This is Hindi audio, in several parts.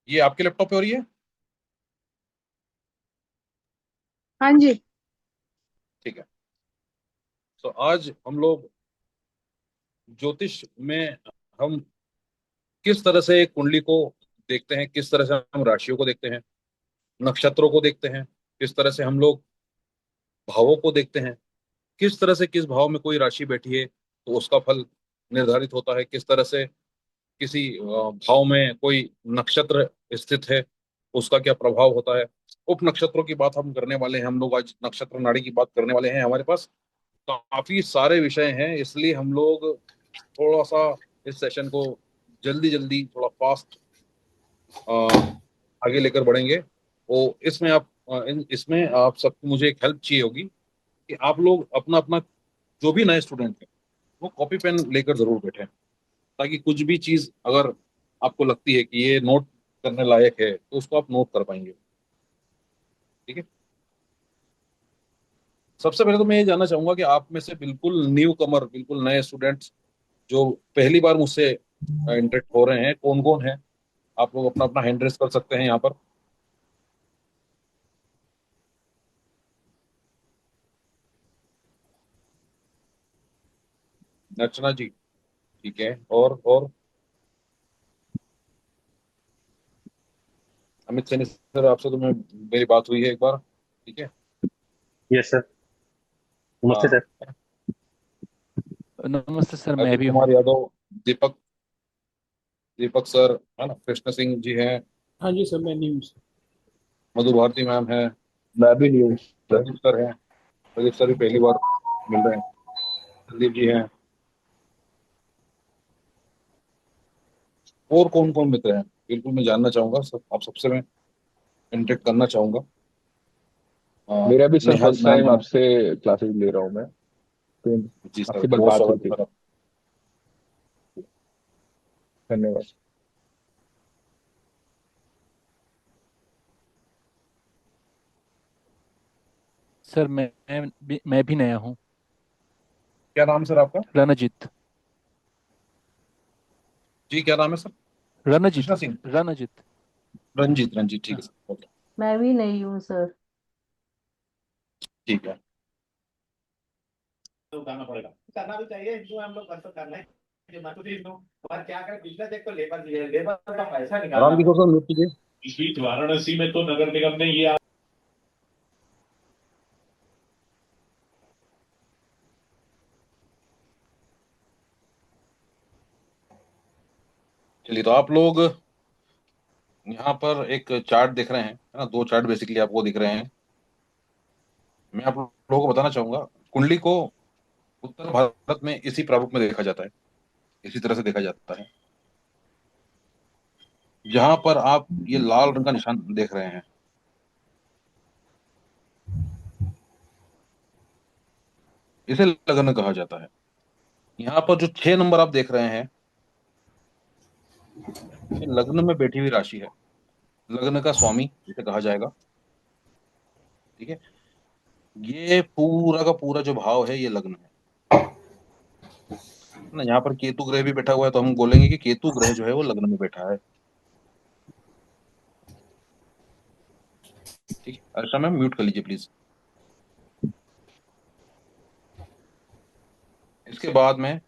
ये आपके लैपटॉप पे हो रही है? हाँ जी। ठीक है। तो आज हम लोग ज्योतिष में हम किस तरह से कुंडली को देखते हैं, किस तरह से हम राशियों को देखते हैं, नक्षत्रों को देखते हैं, किस तरह से हम लोग भावों को देखते हैं, किस तरह से किस भाव में कोई राशि बैठी है तो उसका फल निर्धारित होता है, किस तरह से किसी भाव में कोई नक्षत्र स्थित है उसका क्या प्रभाव होता है। उप नक्षत्रों की बात हम करने वाले हैं, हम लोग आज नक्षत्र नाड़ी की बात करने वाले हैं। हमारे पास काफी सारे विषय हैं, इसलिए हम लोग थोड़ा सा इस सेशन को जल्दी जल्दी थोड़ा फास्ट आगे लेकर बढ़ेंगे। वो इसमें इसमें आप सबको मुझे एक हेल्प चाहिए होगी कि आप लोग अपना अपना जो भी नए स्टूडेंट हैं वो कॉपी पेन लेकर जरूर बैठें, ताकि कुछ भी चीज अगर आपको लगती है कि ये नोट करने लायक है तो उसको आप नोट कर पाएंगे। ठीक है। सबसे पहले तो मैं ये जानना चाहूंगा कि आप में से बिल्कुल न्यू कमर, बिल्कुल नए स्टूडेंट्स जो पहली बार मुझसे इंटरेक्ट हो रहे हैं, कौन कौन है? आप लोग अपना अपना हैंड रेस कर सकते हैं यहाँ पर। अर्चना जी, ठीक है। और अमित सैनी सर, आपसे तो मैं मेरी बात हुई है एक बार। ठीक है। Yes sir. नमस्ते हाँ। सर। नमस्ते सर, मैं अजीत भी हूँ। कुमार यादव, दीपक दीपक सर है ना, कृष्ण सिंह जी हैं, हाँ जी सर, मैं नहीं हूँ सर। मधु भारती मैम है, मैं भी नहीं हूँ सर। प्रदीप सर हैं। प्रदीप सर भी पहली बार मिल रहे हैं। संदीप जी हैं। और कौन कौन मित्र हैं बिल्कुल मैं जानना चाहूंगा, सब आप सबसे मैं इंटरेक्ट करना चाहूंगा। मेरा भी sir Nehal first ma'am time हैं। आपसे क्लासेस ले रहा हूँ मैं, तो जी सर, आपसे बस बहुत बात हुई स्वागत थी। है सर। धन्यवाद। सर मैं भी नया हूँ। क्या नाम है सर आपका? रणजीत। जी क्या नाम है सर? रणजीत। कृष्णा सिंह। रणजीत। रंजीत, रंजीत, ठीक है सर, ओके। मैं भी नहीं हूँ सर। ठीक है। तो उठाना पड़ेगा, करना भी चाहिए, हिंदू हम लोग कर करना है कि मैं तो हिंदू। और क्या करें, बिजनेस एक तो लेबर का पैसा निकालना राम किशोर पड़ता सर म्यूट कीजिए। है। इस बीच वाराणसी में तो नगर निगम ने ये चलिए, तो आप लोग यहाँ पर एक चार्ट देख रहे हैं, है ना, दो चार्ट बेसिकली आपको दिख रहे हैं। मैं आप लोगों को बताना चाहूंगा, कुंडली को उत्तर भारत में इसी प्रारूप में देखा जाता है, इसी तरह से देखा जाता है। जहां पर आप ये लाल रंग का निशान देख रहे हैं, इसे लग्न कहा जाता है। यहाँ पर जो 6 नंबर आप देख रहे हैं, ये लग्न में बैठी हुई राशि है, लग्न का स्वामी जिसे कहा जाएगा। ठीक है। ये पूरा का पूरा जो भाव है ये लग्न है ना। यहाँ पर केतु ग्रह भी बैठा हुआ है, तो हम बोलेंगे कि केतु ग्रह जो है वो लग्न में बैठा है। ठीक है, अर्षा मैम म्यूट कर लीजिए प्लीज। इसके बाद में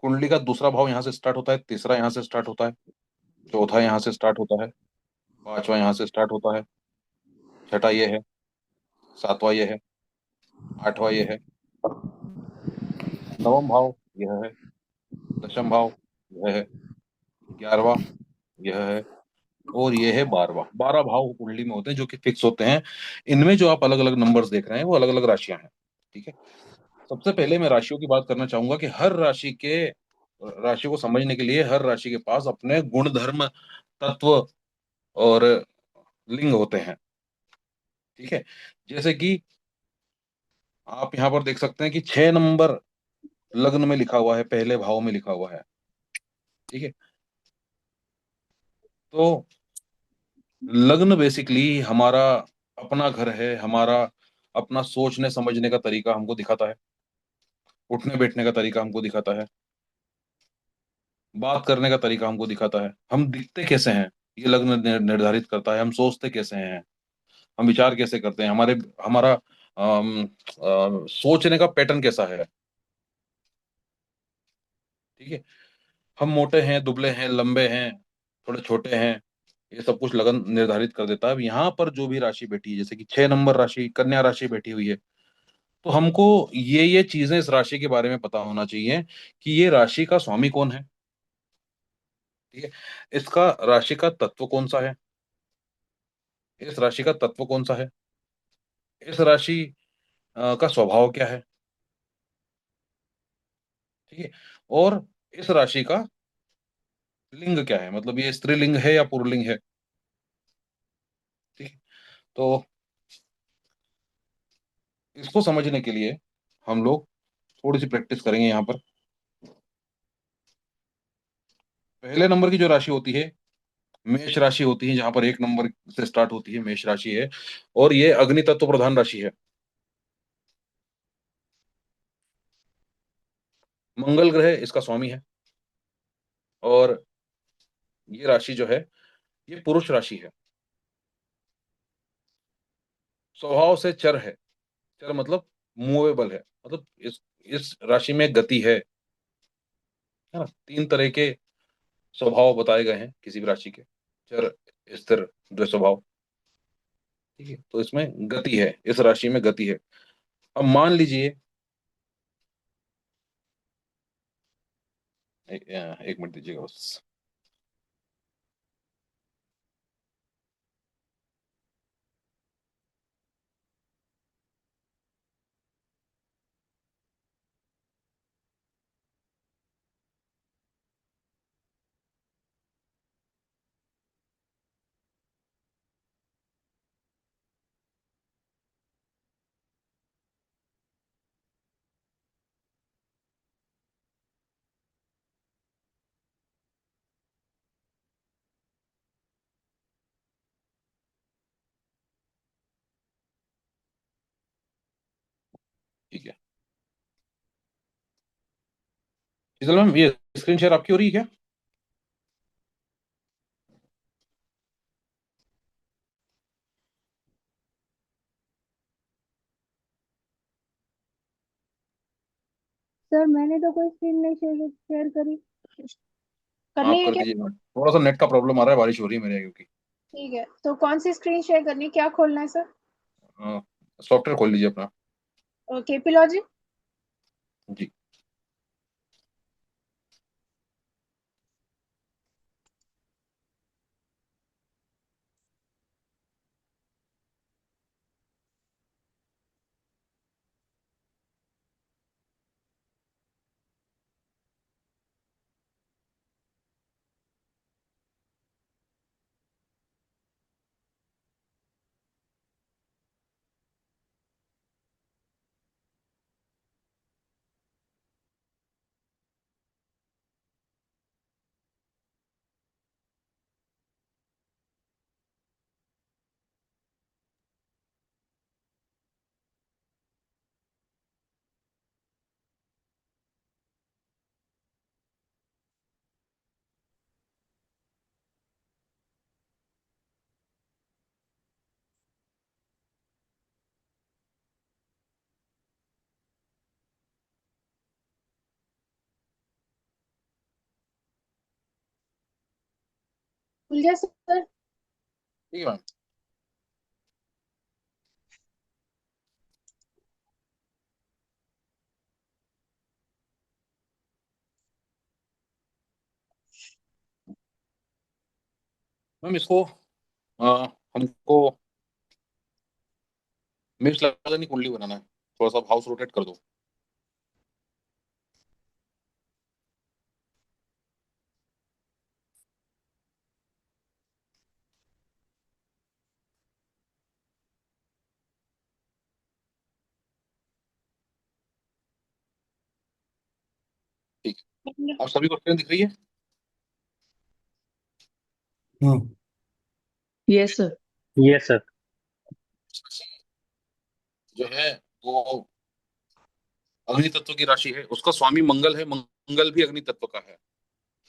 कुंडली का दूसरा भाव यहाँ से स्टार्ट होता है, तीसरा यहाँ से स्टार्ट होता है, चौथा यहाँ से स्टार्ट होता है, पांचवा यहाँ से स्टार्ट होता है, छठा ये है, सातवां ये है, आठवां ये है, नवम भाव यह है, दशम भाव यह है, 11वां यह है, और ये है 12वां। 12 भाव कुंडली में होते हैं जो कि फिक्स होते हैं। इनमें जो आप अलग अलग नंबर्स देख रहे हैं वो अलग अलग राशियां हैं। ठीक है। सबसे पहले मैं राशियों की बात करना चाहूंगा कि हर राशि को समझने के लिए हर राशि के पास अपने गुण धर्म, तत्व और लिंग होते हैं। ठीक है। जैसे कि आप यहाँ पर देख सकते हैं कि 6 नंबर लग्न में लिखा हुआ है, पहले भाव में लिखा हुआ है। ठीक है। तो लग्न बेसिकली हमारा अपना घर है, हमारा अपना सोचने समझने का तरीका हमको दिखाता है, उठने बैठने का तरीका हमको दिखाता है। बात करने का तरीका हमको दिखाता है, हम दिखते कैसे हैं ये लग्न निर्धारित करता है, हम सोचते कैसे हैं, हम विचार कैसे करते हैं, हमारे हमारा सोचने का पैटर्न कैसा है। ठीक है, हम मोटे हैं, दुबले हैं, लंबे हैं, थोड़े छोटे हैं, ये सब कुछ लगन निर्धारित कर देता है। अब यहाँ पर जो भी राशि बैठी है, जैसे कि 6 नंबर राशि कन्या राशि बैठी हुई है, तो हमको ये चीजें इस राशि के बारे में पता होना चाहिए कि ये राशि का स्वामी कौन है। ठीक है, इसका राशि का तत्व कौन सा है, इस राशि का तत्व कौन सा है, इस राशि का स्वभाव क्या है। ठीक है, और इस राशि का लिंग क्या है, मतलब ये स्त्रीलिंग है या पुल्लिंग है। ठीक है, तो इसको समझने के लिए हम लोग थोड़ी सी प्रैक्टिस करेंगे यहाँ पर। पहले नंबर की जो राशि होती है मेष राशि होती है, जहां पर 1 नंबर से स्टार्ट होती है मेष राशि है, और ये अग्नि तत्व प्रधान राशि है। मंगल ग्रह इसका स्वामी है, और ये राशि जो है ये पुरुष राशि है, स्वभाव से चर है। चर मतलब मूवेबल है, मतलब इस राशि में गति है ना। 3 तरह के स्वभाव बताए गए हैं किसी भी राशि के, चर, स्थिर, द्वैत स्वभाव। ठीक है, तो इसमें गति है, इस राशि में गति है। अब मान लीजिए, एक मिनट दीजिएगा बस। ठीक है, शीतल मैम, ये स्क्रीन शेयर आपकी हो रही है क्या? सर मैंने तो कोई स्क्रीन नहीं शेयर शेयर करी। आप करनी है कर क्या? दीजिए मैम, थोड़ा सा नेट का प्रॉब्लम आ रहा है, बारिश हो रही है मेरे यहाँ क्योंकि। ठीक है, तो कौन सी स्क्रीन शेयर करनी है, क्या खोलना है सर? सॉफ्टवेयर खोल लीजिए अपना। KP Logic. जी। खुल गया सर? ठीक है मैम। मैम इसको हमको मेष लग्न कुंडली बनाना है, थोड़ा सा हाउस रोटेट कर दो। ठीक है, आप सभी को स्क्रीन दिख रही है? Hmm. Yes sir. Yes sir. जो है वो अग्नि तत्व की राशि है, उसका स्वामी मंगल है, मंगल भी अग्नि तत्व का है।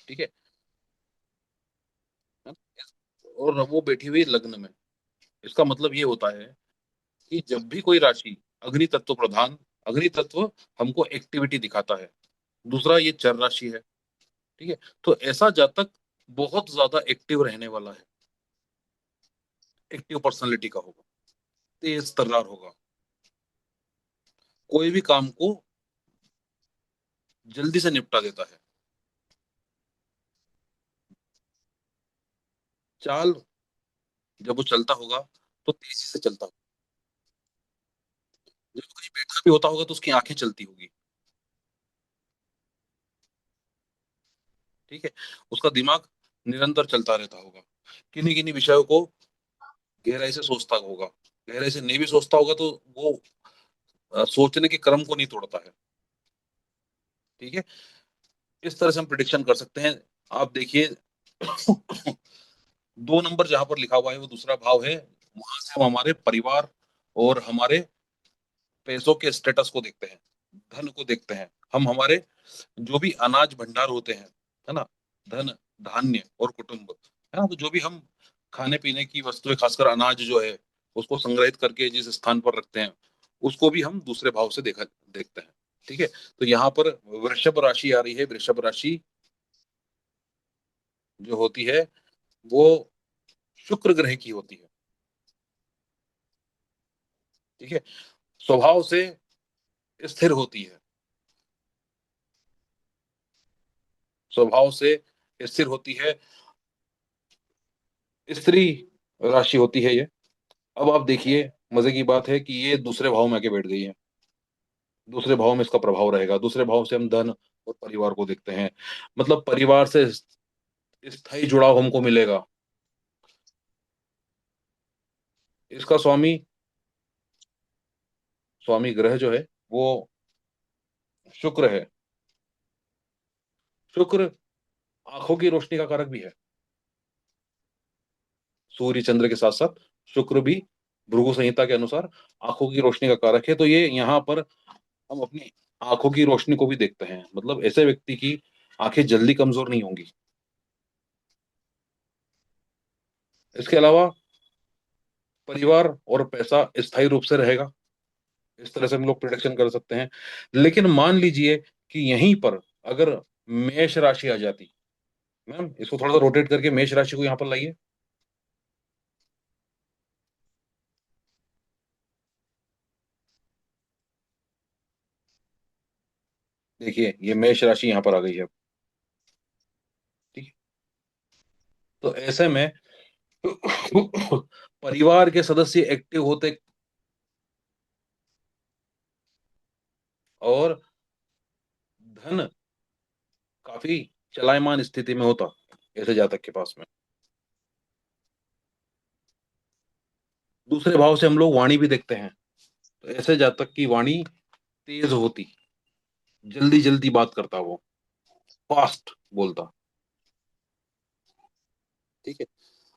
ठीक है। और वो बैठी हुई लग्न में, इसका मतलब ये होता है कि जब भी कोई राशि अग्नि तत्व प्रधान, अग्नि तत्व हमको एक्टिविटी दिखाता है। दूसरा ये चर राशि है। ठीक है। तो ऐसा जातक बहुत ज्यादा एक्टिव रहने वाला है, एक्टिव पर्सनालिटी का होगा, तेज तर्रार होगा, कोई भी काम को जल्दी से निपटा देता है। चाल जब वो चलता होगा तो तेजी से चलता होगा। जब वो कहीं बैठा भी होता होगा तो उसकी आंखें चलती होगी। ठीक है। उसका दिमाग निरंतर चलता रहता होगा, किन्हीं किन्हीं विषयों को गहराई से सोचता होगा। गहराई से नहीं भी सोचता होगा तो वो सोचने के क्रम को नहीं तोड़ता है। ठीक है। इस तरह से हम प्रिडिक्शन कर सकते हैं। आप देखिए, 2 नंबर जहां पर लिखा हुआ है वो दूसरा भाव है। वहां से हम हमारे परिवार और हमारे पैसों के स्टेटस को देखते हैं, धन को देखते हैं। हम हमारे जो भी अनाज भंडार होते हैं, है ना, धन, धान्य और कुटुंब, है ना, तो जो भी हम खाने पीने की वस्तुएं, खासकर अनाज जो है, उसको संग्रहित करके जिस स्थान पर रखते हैं, उसको भी हम दूसरे भाव से देखते हैं। ठीक है। तो यहाँ पर वृषभ राशि आ रही है। वृषभ राशि जो होती है वो शुक्र ग्रह की होती है। ठीक है। स्वभाव से स्थिर होती है, स्वभाव से स्थिर होती है, स्त्री राशि होती है ये। अब आप देखिए, मजे की बात है कि ये दूसरे भाव में आके बैठ गई है। दूसरे भाव में इसका प्रभाव रहेगा। दूसरे भाव से हम धन और परिवार को देखते हैं, मतलब परिवार से स्थायी जुड़ाव हमको मिलेगा। इसका स्वामी, स्वामी ग्रह जो है वो शुक्र है। शुक्र आंखों की रोशनी का कारक भी है। सूर्य चंद्र के साथ साथ शुक्र भी भृगु संहिता के अनुसार आंखों की रोशनी का कारक है। तो ये यहाँ पर हम अपनी आंखों की रोशनी को भी देखते हैं, मतलब ऐसे व्यक्ति की आंखें जल्दी कमजोर नहीं होंगी। इसके अलावा परिवार और पैसा स्थायी रूप से रहेगा। इस तरह से हम लोग प्रिडिक्शन कर सकते हैं। लेकिन मान लीजिए कि यहीं पर अगर मेष राशि आ जाती, मैम इसको थोड़ा सा रोटेट करके मेष राशि को यहाँ पर लाइए। देखिए ये मेष राशि यहाँ पर आ गई है। ठीक है। तो ऐसे में परिवार के सदस्य एक्टिव होते और धन काफी चलायमान स्थिति में होता ऐसे जातक के पास में। दूसरे भाव से हम लोग वाणी भी देखते हैं, तो ऐसे जातक की वाणी तेज होती, जल्दी जल्दी बात करता, वो फास्ट बोलता। ठीक है।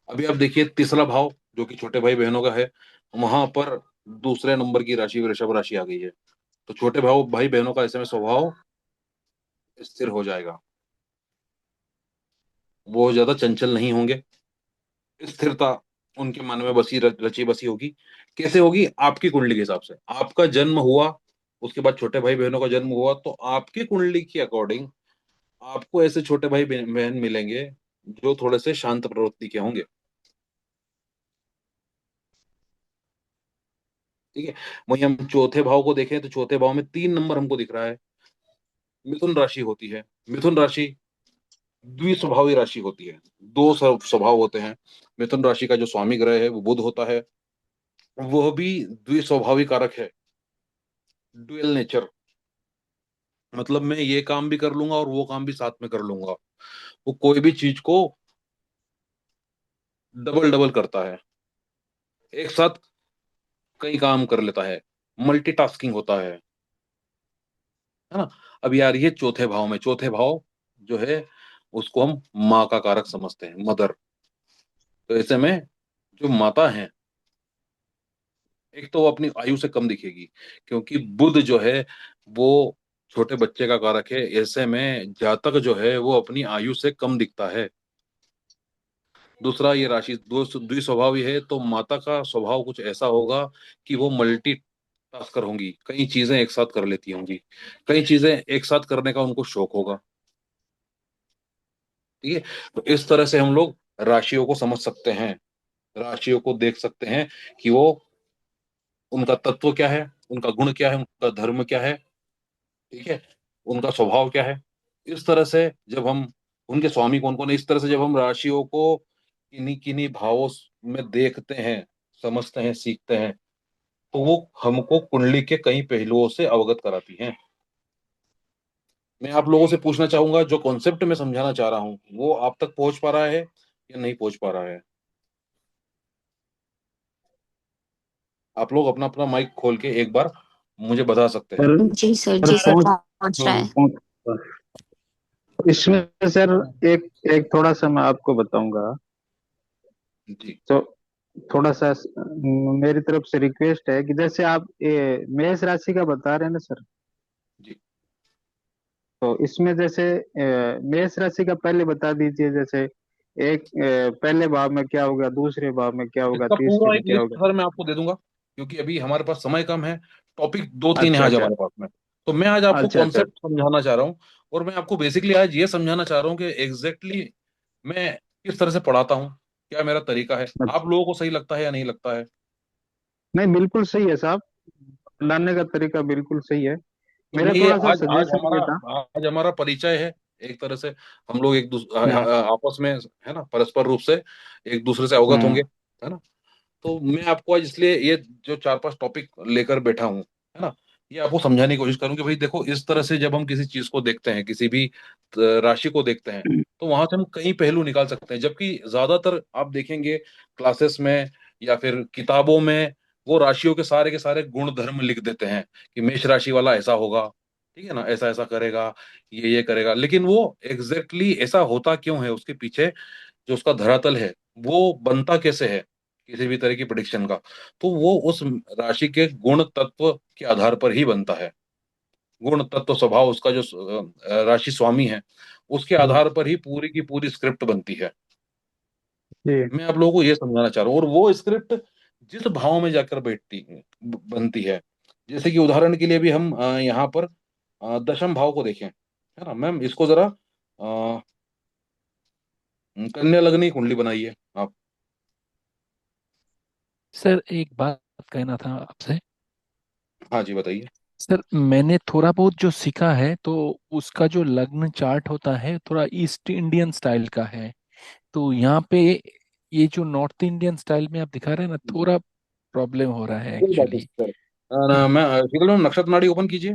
अभी आप देखिए तीसरा भाव जो कि छोटे भाई बहनों का है, वहां पर दूसरे नंबर की राशि वृषभ राशि आ गई है। तो छोटे भाव भाई बहनों का ऐसे में स्वभाव स्थिर हो जाएगा। वो ज्यादा चंचल नहीं होंगे। स्थिरता उनके मन में बसी रची बसी होगी। कैसे होगी? आपकी कुंडली के हिसाब से। आपका जन्म हुआ, उसके बाद छोटे भाई बहनों का जन्म हुआ, तो आपकी कुंडली के अकॉर्डिंग आपको ऐसे छोटे भाई बहन मिलेंगे जो थोड़े से शांत प्रवृत्ति के होंगे। ठीक है। वहीं हम चौथे भाव को देखें तो चौथे भाव में 3 नंबर हमको दिख रहा है, मिथुन राशि होती है। मिथुन राशि द्विस्वभावी राशि होती है। दो स्वभाव होते हैं। मिथुन राशि का जो स्वामी ग्रह है वो बुध होता है, वह भी द्विस्वभावी कारक है, ड्यूअल नेचर। मतलब मैं ये काम भी कर लूंगा और वो काम भी साथ में कर लूंगा। वो कोई भी चीज को डबल डबल करता है, एक साथ कई काम कर लेता है, मल्टीटास्किंग होता है ना। अब यार ये चौथे भाव में, चौथे भाव जो है उसको हम माँ का कारक समझते हैं, मदर। तो ऐसे में जो माता है, एक तो वो अपनी आयु से कम दिखेगी, क्योंकि बुध जो है वो छोटे बच्चे का कारक है। ऐसे में जातक जो है वो अपनी आयु से कम दिखता है। दूसरा, ये राशि द्विस्वभावी है, तो माता का स्वभाव कुछ ऐसा होगा कि वो मल्टी टास्कर होंगी, कई चीजें एक साथ कर लेती होंगी, कई चीजें एक साथ करने का उनको शौक होगा। ठीक है। तो इस तरह से हम लोग राशियों को समझ सकते हैं, राशियों को देख सकते हैं कि वो, उनका तत्व क्या है, उनका गुण क्या है, उनका धर्म क्या है। ठीक है। उनका स्वभाव क्या है। इस तरह से जब हम, उनके स्वामी कौन कौन है, इस तरह से जब हम राशियों को किन्हीं किन्हीं भावों में देखते हैं, समझते हैं, सीखते हैं, तो वो हमको कुंडली के कई पहलुओं से अवगत कराती हैं। मैं आप लोगों से पूछना चाहूंगा, जो कॉन्सेप्ट मैं समझाना चाह रहा हूँ वो आप तक पहुंच पा रहा है या नहीं पहुंच पा रहा है? आप लोग अपना अपना माइक खोल के एक बार मुझे बता सकते हैं। सर जी सर, सर जी सर, पहुंच पहुंच रहा है। इसमें सर एक एक थोड़ा सा मैं आपको बताऊंगा। जी तो थोड़ा सा मेरी तरफ से रिक्वेस्ट है कि जैसे आप मेष राशि का बता रहे हैं ना सर, जी। तो इसमें जैसे मेष राशि का पहले बता दीजिए। जैसे एक पहले भाव में क्या होगा, दूसरे भाव में क्या होगा, इसका तीसरे पूरा में एक क्या लिस्ट होगा। सर मैं आपको दे दूंगा, क्योंकि अभी हमारे पास समय कम है। टॉपिक दो तीन है अच्छा आज अच्छा। हमारे पास में। तो मैं आज आपको अच्छा अच्छा। कॉन्सेप्ट समझाना चाह रहा हूँ, और मैं आपको बेसिकली आज ये समझाना चाह रहा हूँ कि एग्जैक्टली मैं किस तरह से पढ़ाता हूँ, क्या मेरा तरीका है, आप अच्छा। लोगों को सही लगता है या नहीं लगता है। नहीं, बिल्कुल सही है साहब, लाने का तरीका बिल्कुल सही है। तो मेरा ये थोड़ा सा आज आज सजेशन हमारा ये था। आज हमारा परिचय है। एक तरह से हम लोग एक दूसरे हाँ। आपस में, है ना, परस्पर रूप से एक दूसरे से अवगत हाँ। होंगे, है ना। तो मैं आपको आज इसलिए ये जो चार पांच टॉपिक लेकर बैठा हूँ, है ना, ये आपको समझाने की कोशिश करूँ कि भाई देखो, इस तरह से जब हम किसी चीज को देखते हैं, किसी भी राशि को देखते हैं, तो वहां से हम कई पहलू निकाल सकते हैं। जबकि ज्यादातर आप देखेंगे क्लासेस में या फिर किताबों में, वो राशियों के सारे गुण धर्म लिख देते हैं कि मेष राशि वाला ऐसा होगा, ठीक है ना, ऐसा ऐसा करेगा, ये करेगा। लेकिन वो एग्जैक्टली ऐसा होता क्यों है, उसके पीछे जो उसका धरातल है, वो बनता कैसे है किसी भी तरह की प्रिडिक्शन का, तो वो उस राशि के गुण तत्व के आधार पर ही बनता है। गुण तत्व स्वभाव उसका जो राशि स्वामी है, उसके जी आधार पर ही पूरी की पूरी स्क्रिप्ट बनती है। जी। मैं आप लोगों को ये समझाना चाह रहा हूँ, और वो स्क्रिप्ट जिस भाव में जाकर बैठती बनती है। जैसे कि उदाहरण के लिए भी हम यहाँ पर दशम भाव को देखें, है ना। मैम इसको जरा कन्या लग्न की कुंडली बनाइए आप। सर एक बात कहना था आपसे। हाँ जी, बताइए। सर मैंने थोड़ा बहुत जो सीखा है, तो उसका जो लग्न चार्ट होता है थोड़ा ईस्ट इंडियन स्टाइल का है। तो यहाँ पे ये जो नॉर्थ इंडियन स्टाइल में आप दिखा रहे हैं ना, थोड़ा प्रॉब्लम हो रहा है कोई बात नहीं एक्चुअली। सर। मैं फिलहाल मैम नक्षत्र नाड़ी ओपन कीजिए।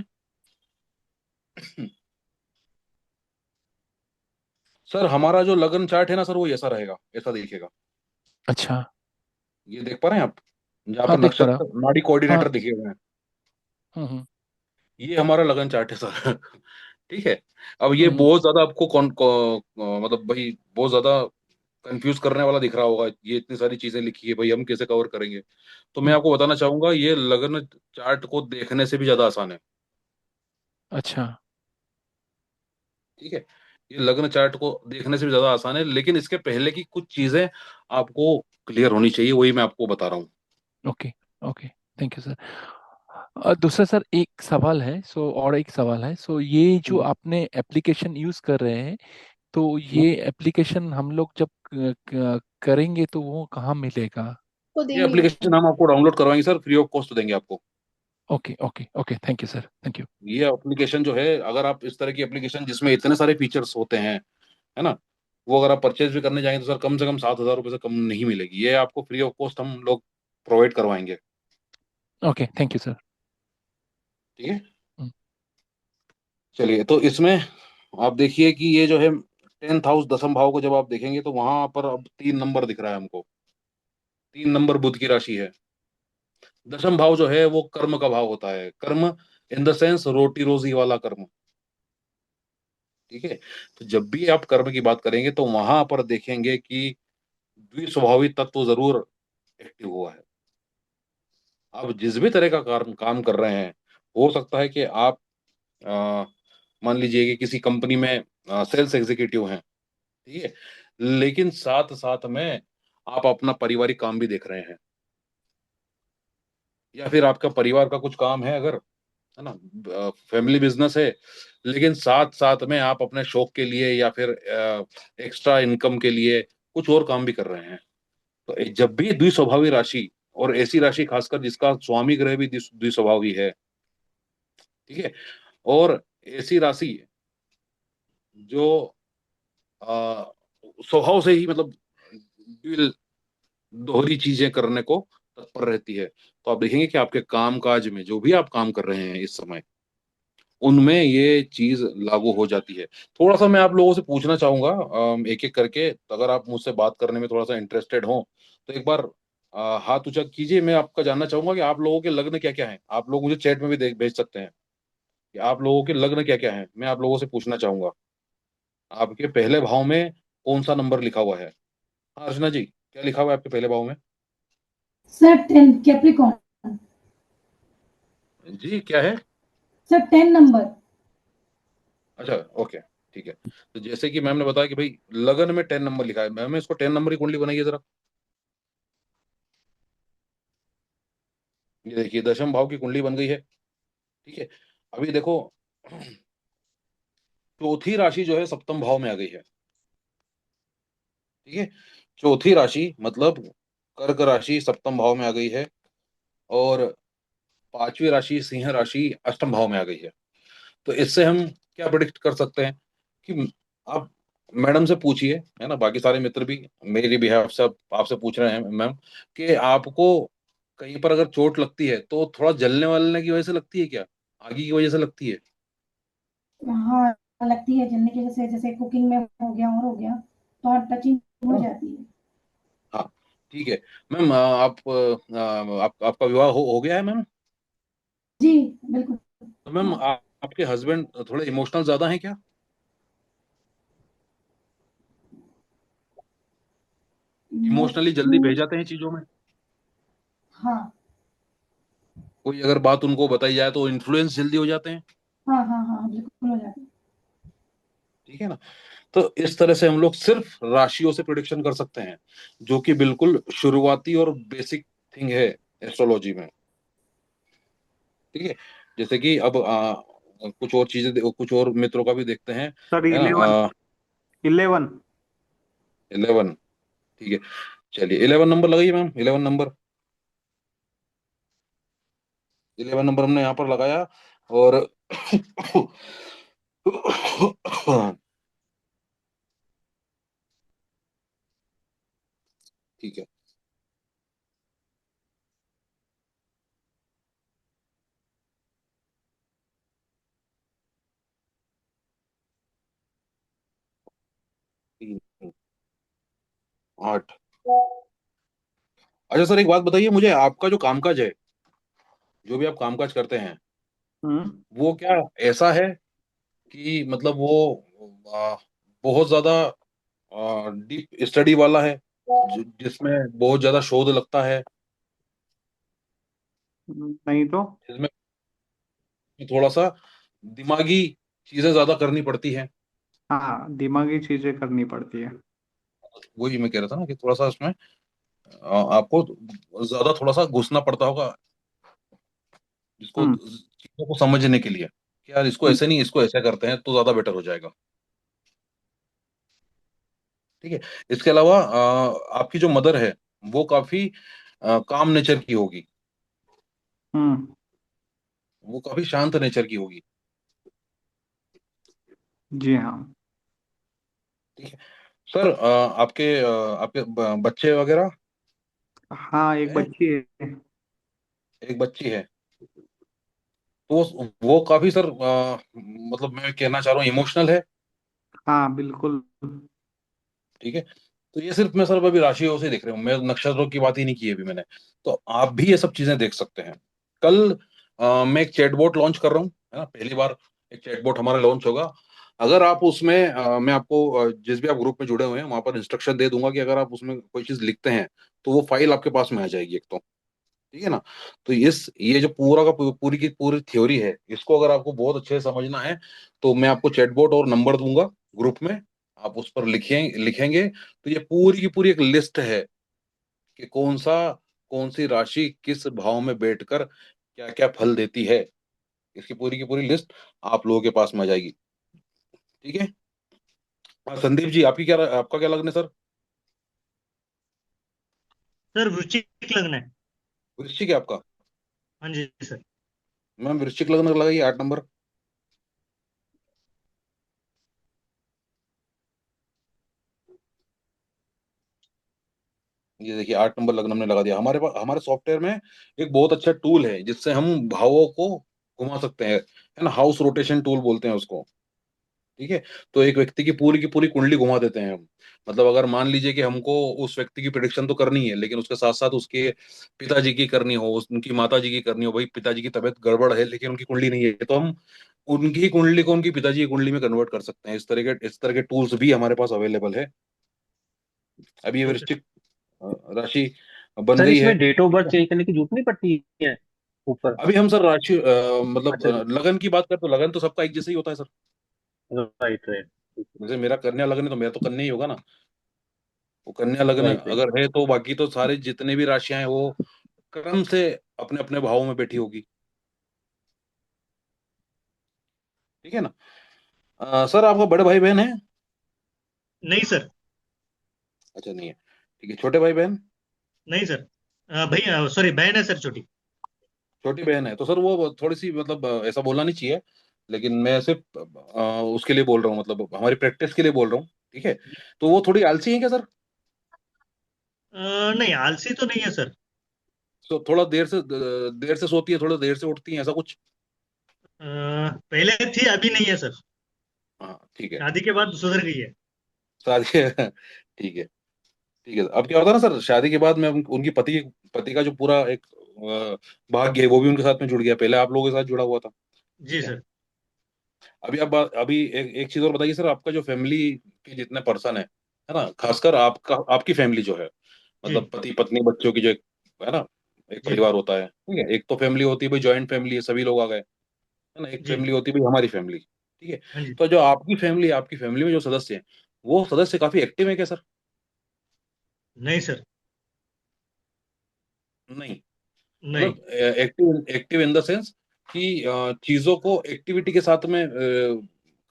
सर हमारा जो लगन चार्ट है ना सर, वो ऐसा रहेगा, ऐसा दिखेगा। अच्छा। ये देख पा रहे हैं आप, जहाँ हाँ पर देख पा रहा। नक्षत्र नाड़ी हाँ। कोऑर्डिनेटर दिखे हुए हैं, हम्म। ये हमारा लगन चार्ट है सर। ठीक है। अब ये हम्म। बहुत ज्यादा आपको मतलब भाई बहुत ज्यादा कंफ्यूज करने वाला दिख रहा होगा, ये इतनी सारी चीजें लिखी है भाई, हम कैसे कवर करेंगे। तो मैं हम्म। आपको बताना चाहूंगा, ये लगन चार्ट को देखने से भी ज्यादा आसान है। अच्छा। ठीक है। ये लग्न चार्ट को देखने से भी ज्यादा आसान है, लेकिन इसके पहले की कुछ चीजें आपको क्लियर होनी चाहिए, वही मैं आपको बता रहा हूँ। Okay. Okay. Thank you sir. दूसरा सर एक सवाल है, और एक सवाल है। ये जो हम्म। आपने एप्लीकेशन यूज कर रहे हैं, तो हम्म। ये एप्लीकेशन हम लोग जब करेंगे तो वो कहाँ मिलेगा? को ये देंगे आपको। एप्लीकेशन हम आपको डाउनलोड करवाएंगे सर, फ्री ऑफ कॉस्ट देंगे आपको। Okay okay okay, thank you sir, thank you. ये एप्लीकेशन जो है, अगर आप इस तरह की एप्लीकेशन जिसमें इतने सारे फीचर्स होते हैं, है ना, वो अगर आप परचेज भी करने जाएंगे तो सर कम से कम 7,000 रुपये से कम नहीं मिलेगी। ये आपको फ्री ऑफ कॉस्ट हम लोग प्रोवाइड करवाएंगे। Okay, thank you sir. ठीक है। चलिए, तो इसमें आप देखिए कि ये जो है 10th हाउस दसम भाव को जब आप देखेंगे, तो वहां पर अब 3 नंबर दिख रहा है हमको। 3 नंबर बुध की राशि है। दशम भाव जो है वो कर्म का भाव होता है, कर्म इन द सेंस रोटी रोजी वाला कर्म। ठीक है। तो जब भी आप कर्म की बात करेंगे तो वहां पर देखेंगे कि द्विस्वभावी तत्व जरूर एक्टिव हुआ है। आप जिस भी तरह का काम काम कर रहे हैं, हो सकता है कि आप अ, मान लीजिए कि किसी कंपनी में सेल्स एग्जीक्यूटिव हैं, ठीक है, लेकिन साथ साथ में आप अपना पारिवारिक काम भी देख रहे हैं, या फिर आपका परिवार का कुछ काम है अगर, है ना, फैमिली बिजनेस है, लेकिन साथ साथ में आप अपने शौक के लिए या फिर एक्स्ट्रा इनकम के लिए कुछ और काम भी कर रहे हैं, तो जब भी द्विस्वभावी राशि, और ऐसी राशि खासकर जिसका स्वामी ग्रह भी द्विस्वभावी है, ठीक है, और ऐसी राशि जो अ, स्वभाव से ही मतलब दोहरी चीजें करने को तत्पर रहती है, तो आप देखेंगे कि आपके काम काज में जो भी आप काम कर रहे हैं इस समय, उनमें ये चीज लागू हो जाती है। थोड़ा सा मैं आप लोगों से पूछना चाहूंगा एक एक करके, तो अगर आप मुझसे बात करने में थोड़ा सा इंटरेस्टेड हो तो एक बार हाथ ऊंचा कीजिए। मैं आपका जानना चाहूंगा कि आप लोगों के लग्न क्या क्या हैं। आप लोग मुझे चैट में भी देख भेज सकते हैं कि आप लोगों के लग्न क्या क्या हैं। मैं आप लोगों से पूछना चाहूंगा, आपके पहले भाव में कौन सा नंबर लिखा हुआ है? हाँ अर्चना जी, क्या लिखा हुआ है आपके पहले भाव में? Sir 10 Capricorn. जी क्या है? Sir 10 number. अच्छा, ओके, ठीक है। तो जैसे कि मैम ने बताया कि भाई लगन में 10 नंबर लिखा है, मैम इसको 10 नंबर की कुंडली बनाइए जरा। ये देखिए दशम भाव की कुंडली बन गई है, ठीक है। अभी देखो, चौथी राशि जो है सप्तम भाव में आ गई है, ठीक है। चौथी राशि मतलब कर्क राशि सप्तम भाव में आ गई है, और पांचवी राशि सिंह राशि अष्टम भाव में आ गई है। तो इससे हम क्या प्रिडिक्ट कर सकते हैं कि आप मैडम से पूछिए, है ना, बाकी सारे मित्र भी मेरी बिहाफ से आपसे पूछ रहे हैं मैम, कि आपको कहीं पर अगर चोट लगती है तो थोड़ा जलने वलने की वजह से लगती है क्या, आगे की वजह से लगती है? हाँ, लगती है जलने की वजह से, जैसे कुकिंग में हो गया और हो गया तो टचिंग हो हाँ, जाती है। हाँ, ठीक है। मैम आपका विवाह हो गया है मैम? जी बिल्कुल। तो मैम आपके हस्बैंड थोड़े इमोशनल ज्यादा हैं क्या? इमोशनली जल्दी इमोशनल। बह जाते हैं चीजों में? हाँ कोई अगर बात उनको बताई जाए तो इन्फ्लुएंस जल्दी हो जाते हैं, हाँ हाँ हाँ, बिल्कुल हो जाती है। ठीक है ना। तो इस तरह से हम लोग सिर्फ राशियों से प्रिडिक्शन कर सकते हैं, जो कि बिल्कुल शुरुआती और बेसिक थिंग है एस्ट्रोलॉजी में, ठीक है। जैसे कि अब कुछ और चीजें कुछ और मित्रों का भी देखते हैं, सर है 11। ना। 11। 11, ठीक है, चलिए 11 नंबर लगाइए मैम। 11 नंबर, 11 नंबर हमने यहाँ पर लगाया, और ठीक है। तीन, 8। अच्छा सर, एक बात बताइए मुझे, आपका जो कामकाज है, जो भी आप कामकाज करते हैं, हम्म। वो क्या ऐसा है कि मतलब वो बहुत ज्यादा डीप स्टडी वाला है, जिसमें बहुत ज्यादा शोध लगता है, नहीं तो। जिसमें थोड़ा सा दिमागी चीजें ज्यादा करनी पड़ती हैं? हाँ, दिमागी चीजें करनी पड़ती है। वही मैं कह रहा था ना कि थोड़ा सा उसमें आपको ज्यादा थोड़ा सा घुसना पड़ता होगा, जिसको हम्म। चीजों को समझने के लिए कि यार इसको हम्म। ऐसे नहीं, इसको ऐसे करते हैं तो ज्यादा बेटर हो जाएगा, ठीक है। इसके अलावा आपकी जो मदर है वो काफी काम नेचर की होगी, हम्म। वो काफी शांत नेचर की होगी, जी हाँ। ठीक है। सर आपके बच्चे वगैरह हाँ, एक हैं? बच्ची है। एक बच्ची है, तो वो काफी सर मतलब मैं कहना चाह रहा हूँ इमोशनल है, हाँ बिल्कुल। ठीक है। तो ये सिर्फ मैं सर अभी राशियों से देख रहा हूँ, मैं नक्षत्रों की बात ही नहीं की है अभी मैंने। तो आप भी ये सब चीजें देख सकते हैं। कल मैं एक चैटबॉट लॉन्च कर रहा हूँ, है ना, पहली बार एक चैटबॉट हमारा लॉन्च होगा। अगर आप उसमें मैं आपको जिस भी आप ग्रुप में जुड़े हुए हैं वहां पर इंस्ट्रक्शन दे दूंगा कि अगर आप उसमें कोई चीज लिखते हैं तो वो फाइल आपके पास में आ जाएगी एक तो, ठीक है ना। तो ये जो पूरा का पूरी की पूरी थ्योरी है, इसको अगर आपको बहुत अच्छे से समझना है तो मैं आपको चैटबॉट और नंबर दूंगा ग्रुप में, आप उस पर लिखेंगे तो ये पूरी की पूरी एक लिस्ट है कि कौन सी राशि किस भाव में बैठकर क्या क्या फल देती है। इसकी पूरी की पूरी लिस्ट आप लोगों के पास में आ जाएगी। ठीक है। संदीप जी, आपका क्या लगना है सर? सर वृश्चिक लग्न है। वृश्चिक है आपका? हाँ जी सर। मैम वृश्चिक लग्न लगाइए 8 नंबर। ये देखिए 8 नंबर लग्न हमने लगा दिया। हमारे पास हमारे सॉफ्टवेयर में एक बहुत अच्छा टूल है जिससे हम भावों को घुमा सकते हैं, है ना, हाउस रोटेशन टूल बोलते हैं उसको। ठीक है। तो एक व्यक्ति की पूरी कुंडली घुमा देते हैं हम। मतलब अगर मान लीजिए कि हमको उस व्यक्ति की प्रिडिक्शन तो करनी है, लेकिन उसके साथ साथ उसके पिताजी की करनी हो, उनकी माता जी की करनी हो, भाई पिताजी की तबीयत गड़बड़ है लेकिन उनकी कुंडली नहीं है, तो हम उनकी कुंडली को उनकी पिताजी की कुंडली में कन्वर्ट कर सकते हैं। इस तरह के टूल्स भी हमारे पास अवेलेबल है। अभी ये ओके। वृश्चिक राशि बन सर गई है। इसमें डेट ऑफ ठीक बर्थ है। चेंज करने की जरूरत नहीं पड़ती है ऊपर? अभी हम सर राशि मतलब अच्छा। लगन की बात करें तो लगन तो सबका एक जैसा ही होता है सर। Right right. जैसे मेरा कन्या लगन है तो मेरा तो कन्या ही होगा ना। वो कन्या लगन राइट राइट। अगर है तो बाकी तो सारे जितने भी राशियां हैं वो क्रम से अपने अपने भावों में बैठी होगी। ठीक है ना। सर आपका बड़े भाई बहन है? नहीं सर। अच्छा नहीं है। ठीक है। छोटे भाई बहन? नहीं सर। भाई सॉरी, बहन है सर, छोटी। छोटी बहन है तो सर वो थोड़ी सी मतलब ऐसा बोलना नहीं चाहिए, लेकिन मैं सिर्फ उसके लिए बोल रहा हूँ, मतलब हमारी प्रैक्टिस के लिए बोल रहा हूँ। ठीक है। तो वो थोड़ी आलसी है क्या सर? नहीं, आलसी तो नहीं है सर। तो थोड़ा देर से सोती है, थोड़ा देर से उठती है, ऐसा कुछ? पहले थी, अभी नहीं है सर। हाँ ठीक है। शादी के बाद सुधर गई है। शादी ठीक है। ठीक है। अब क्या होता है ना सर, शादी के बाद में उनकी पति का जो पूरा एक भाग्य है वो भी उनके साथ में जुड़ गया, पहले आप लोगों के साथ जुड़ा हुआ था। जी ठीक है। सर। अभी एक चीज और बताइए सर, आपका जो फैमिली के जितने पर्सन है ना, खासकर आपकी फैमिली जो है, मतलब जी पति पत्नी बच्चों की जो एक है ना, एक जी परिवार होता है। ठीक है। एक तो फैमिली होती है भाई, जॉइंट फैमिली है, सभी लोग आ गए, है ना। एक जी। फैमिली होती है भाई, हमारी फैमिली। ठीक है। हाँ जी। तो जो आपकी फैमिली में जो सदस्य हैं वो सदस्य काफी एक्टिव है क्या सर? नहीं सर। नहीं। नहीं। मतलब active active in the sense कि चीजों को एक्टिविटी के साथ में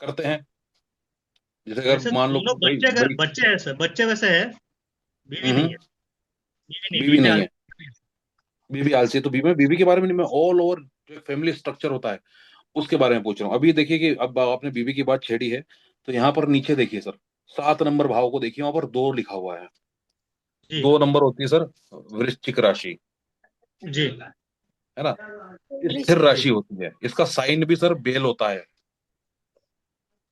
करते हैं। जैसे अगर वैसे मान लो दोनों भाई बच्चे, भाई। बच्चे हैं सर, बच्चे वैसे है। बीवी नहीं हम्म। है। बीवी नहीं, बीवी बीवी नहीं है। आलसी है। बीवी आलसी है तो बीवी के बारे में नहीं, मैं ऑल ओवर जो फैमिली स्ट्रक्चर होता है उसके बारे में पूछ रहा हूँ। अभी देखिए कि अब आपने बीवी की बात छेड़ी है, तो यहाँ पर नीचे देखिए सर, 7 नंबर भाव को देखिए, वहां पर 2 लिखा हुआ है। जी 2 नंबर होती है सर वृश्चिक राशि, जी है ना। स्थिर जी राशि होती है, इसका साइन भी सर बेल होता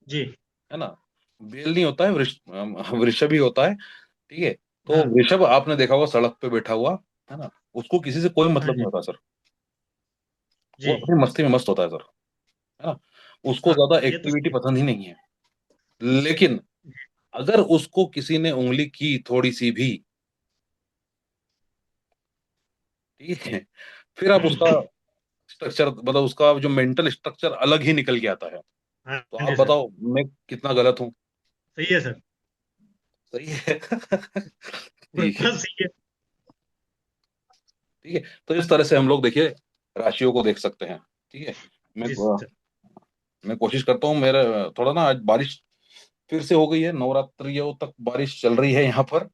जी। है ना। बेल नहीं होता है, वृषभ ही होता है। ठीक है। तो हाँ वृषभ आपने देखा होगा सड़क पे बैठा हुआ, है ना, उसको किसी से कोई हाँ मतलब नहीं जी। होता सर। वो जी। अपनी मस्ती में मस्त होता है सर, है ना। उसको हाँ, ज्यादा ये तो एक्टिविटी सही पसंद ही नहीं है। लेकिन अगर उसको किसी ने उंगली की थोड़ी सी भी, ठीक है, फिर आप है। उसका स्ट्रक्चर, मतलब उसका जो मेंटल स्ट्रक्चर अलग ही निकल के आता है। हाँ तो आप जी सर। बताओ मैं कितना गलत हूँ? सही है सर। सही है। ठीक है। बिल्कुल सही है। ठीक है। तो इस तरह से हम लोग देखिए राशियों को देख सकते हैं। ठीक है। मैं जी सर। मैं कोशिश करता हूँ, मेरा थोड़ा ना आज बारिश फिर से हो गई है, नवरात्रियों तक बारिश चल रही है यहाँ पर।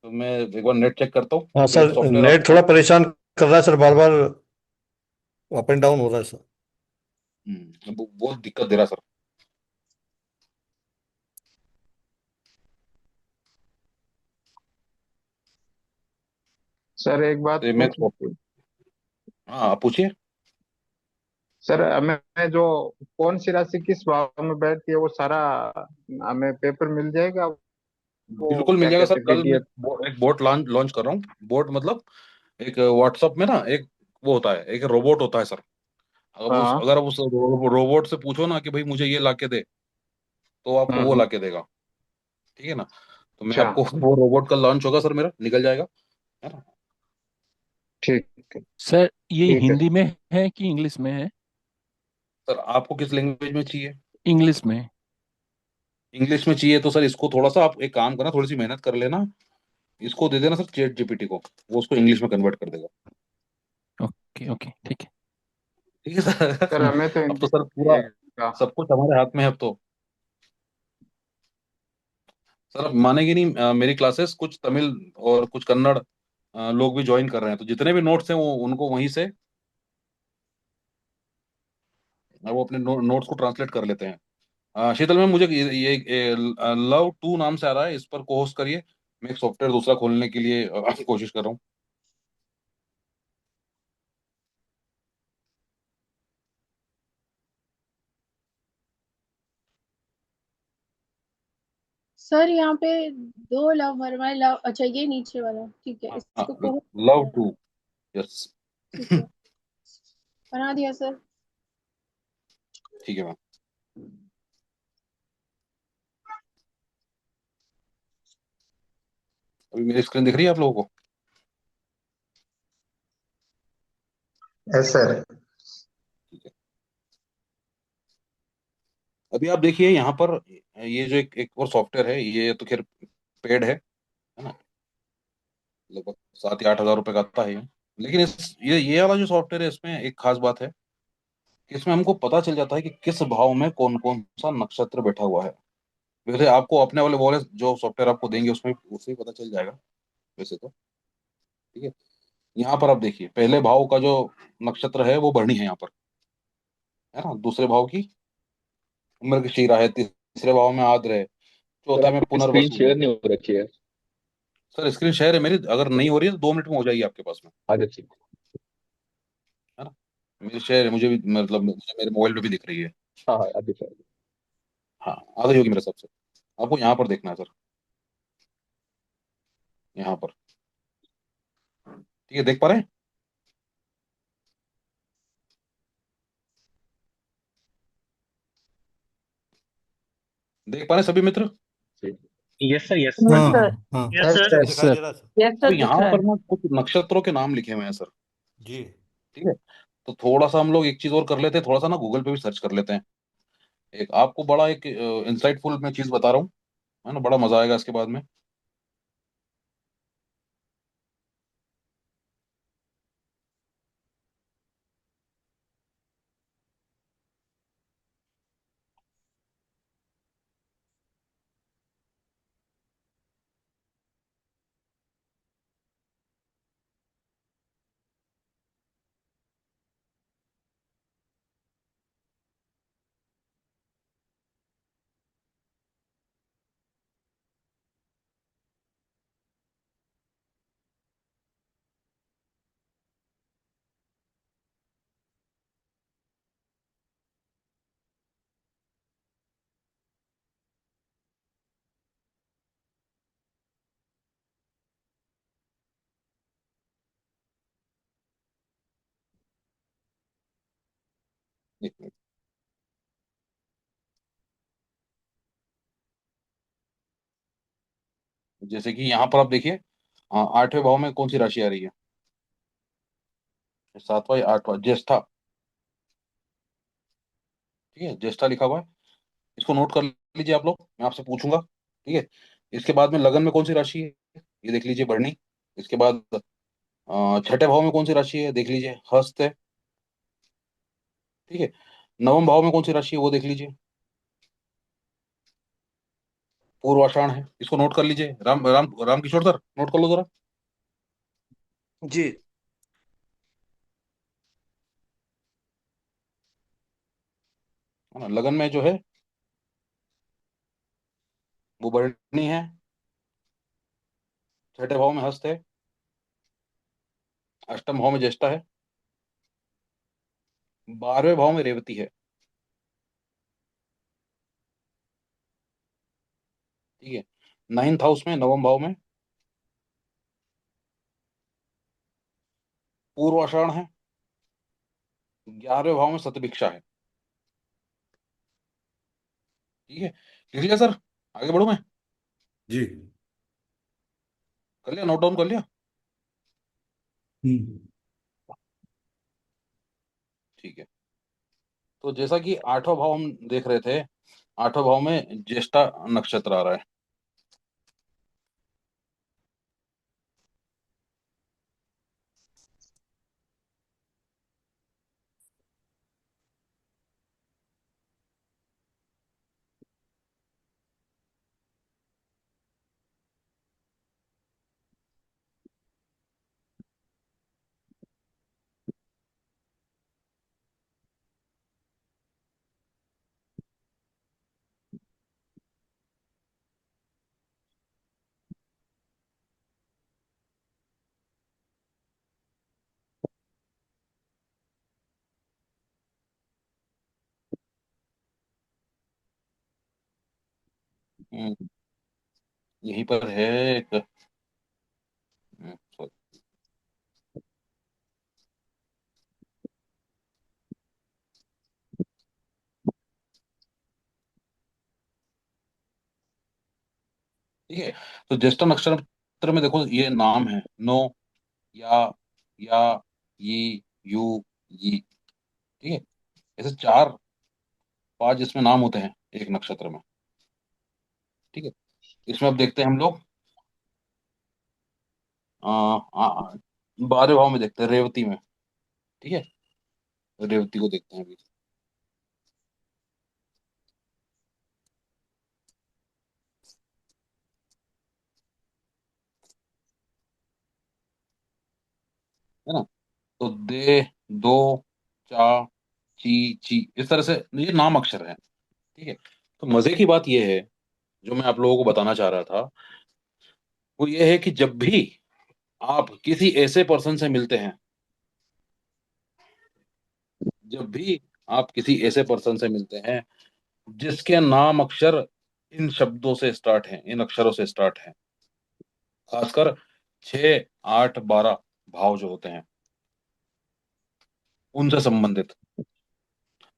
तो मैं एक बार नेट चेक करता हूँ, हाँ मैं सर, सॉफ्टवेयर नेट आपको। थोड़ा परेशान कर रहा है sir, bar bar up and down हो रहा है सर। बहुत दिक्कत दे रहा है सर। सर एक बात तो मैं पूछ। सॉफ्टवेयर, हाँ आप पूछिए। सर हमें जो कौन सी राशि किस भाव में बैठती है वो सारा हमें पेपर मिल जाएगा? वो बिल्कुल मिल क्या जाएगा सर। कहते हैं, कल मैं पीडीएफ? एक बोट लॉन्च लॉन्च कर रहा हूँ। बोट मतलब एक व्हाट्सएप में ना एक वो होता है, एक रोबोट होता है सर। हाँ। अगर आप उस रोबोट से पूछो ना कि भाई मुझे ये ला के दे, तो आपको वो ला हम्म। के देगा। ठीक है ना। तो मैं अच्छा। आपको वो रोबोट का लॉन्च होगा सर, मेरा निकल जाएगा, है ना। ठीक है। सर ये ठीक है। हिंदी में है कि इंग्लिश में है? सर आपको किस लैंग्वेज में चाहिए? इंग्लिश में। इंग्लिश में चाहिए तो सर इसको थोड़ा सा आप एक काम करना, थोड़ी सी मेहनत कर लेना, इसको दे देना सर चैट जीपीटी को, वो उसको इंग्लिश में कन्वर्ट कर देगा। ओके ओके ठीक है। ठीक है सर। सर हमें तो अब तो सर पूरा सब कुछ हमारे हाथ में है अब तो। सर अब मानेंगे नहीं, मेरी क्लासेस कुछ तमिल और कुछ कन्नड़ लोग भी ज्वाइन कर रहे हैं, तो जितने भी नोट्स हैं वो उनको वहीं से वो अपने नोट्स को ट्रांसलेट कर लेते हैं। शीतल मैम, मुझे ये लव टू नाम से आ रहा है, इस पर को होस्ट करिए। मैं एक सॉफ्टवेयर दूसरा खोलने के लिए कोशिश कर रहा हूँ। सर यहाँ पे दो लव हरवाए लव, अच्छा ये नीचे वाला ठीक है, इसको कहो। Love two, yes. ठीक है, बना दिया सर। ठीक है मैम। अभी मेरी स्क्रीन दिख रही है आप लोगों को? Yes sir. ठीक है। अभी आप देखिए यहाँ पर, ये जो एक और सॉफ्टवेयर है, ये तो खैर पेड है ना, लगभग 7 या 8 हज़ार रुपए का आता है ये। लेकिन ये वाला जो सॉफ्टवेयर है, इसमें एक खास बात है कि इसमें हमको पता चल जाता है कि किस भाव में कौन कौन सा नक्षत्र बैठा हुआ है। वैसे आपको अपने वाले वाले जो सॉफ्टवेयर आपको देंगे उसमें उससे ही पता चल जाएगा वैसे तो। ठीक है। यहाँ पर आप देखिए, पहले भाव का जो नक्षत्र है वो भरणी है यहाँ पर, है ना। दूसरे भाव की मृगशीरा है, तीसरे भाव में आद्र है, सर चौथे में आपकी स्क्रीन पुनर्वसु है। शेयर नहीं हो रखी है। सर स्क्रीन शेयर है मेरी, अगर नहीं हो रही है तो 2 मिनट में हो जाएगी आपके पास में, आज अच्छी। है ना। मेरी शेयर है, मुझे भी मतलब मुझे मेरे मोबाइल पे भी दिख रही है। हाँ हाँ, अभी सर। हाँ, आ गई होगी मेरे हिसाब से। आपको यहाँ पर देखना है सर, यहाँ पर। ठीक है, देख पा रहे हैं? देख पा रहे हैं सभी मित्र? यस सर, यस हाँ सर। हाँ हाँ, यस सर। यस दिखाई सर। दे रहा है सर। यस तो सर दिख यहाँ रहा पर है। ना कुछ नक्षत्रों के नाम लिखे हुए हैं सर। जी। ठीक है। तो थोड़ा सा हम लोग एक चीज और कर लेते हैं, थोड़ा सा ना गूगल पे भी सर्च कर लेते हैं। एक आपको बड़ा एक इंसाइटफुल मैं चीज बता रहा हूँ, है ना, बड़ा मजा आएगा इसके बाद में। एक मिनट। जैसे कि यहाँ पर आप देखिए, 8वें भाव में कौन सी राशि आ रही है? 7वां या 8वां, ज्येष्ठा। ठीक है, ज्येष्ठा लिखा हुआ है, इसको नोट कर लीजिए आप लोग, मैं आपसे पूछूंगा। ठीक है। इसके बाद में लगन में कौन सी राशि है, ये देख लीजिए, भरणी। इसके बाद 6ठे भाव में कौन सी राशि है, देख लीजिए, हस्त है। ठीक है। 9वें भाव में कौन सी राशि है, वो देख लीजिए, पूर्वाषाढ़ है। इसको नोट कर लीजिए, राम राम राम किशोर सर, नोट कर लो जरा। जी। है ना, लगन में जो है वो भरणी है, 6ठे भाव में हस्त है, 8वें भाव में ज्येष्ठा है, 12वें भाव में रेवती है। ठीक है। 9th हाउस में, 9वें भाव में पूर्वाषाढ़ है, 11वें भाव में शतभिक्षा है। ठीक है, लिख लिया सर? आगे बढ़ू मैं? जी। कर लिया, नोट डाउन कर लिया? हम्म। ठीक है। तो जैसा कि आठवां भाव हम देख रहे थे, आठवां भाव में ज्येष्ठा नक्षत्र आ रहा है। हम्म, यहीं पर है एक। sorry। ठीक है। तो ज्येष्ठा नक्षत्र में देखो ये नाम है, नो, या, या, ये, यू, ये। ठीक है। ऐसे चार पांच जिसमें नाम होते हैं एक नक्षत्र में। ठीक है। इसमें अब देखते हैं हम लोग, आ, आ, 12वें भाव में देखते हैं, रेवती में। ठीक है। रेवती को देखते हैं अभी। है ना। तो दे, दो, चा, ची, इस तरह से ये नाम अक्षर है। ठीक है। तो मजे की बात ये है, जो मैं आप लोगों को बताना चाह रहा था, वो ये है कि जब भी आप किसी ऐसे पर्सन से मिलते हैं, जब भी आप किसी ऐसे पर्सन से मिलते हैं जिसके नाम अक्षर इन शब्दों से स्टार्ट हैं, इन अक्षरों से स्टार्ट हैं, खासकर 6, 8, 12 भाव जो होते हैं उनसे संबंधित,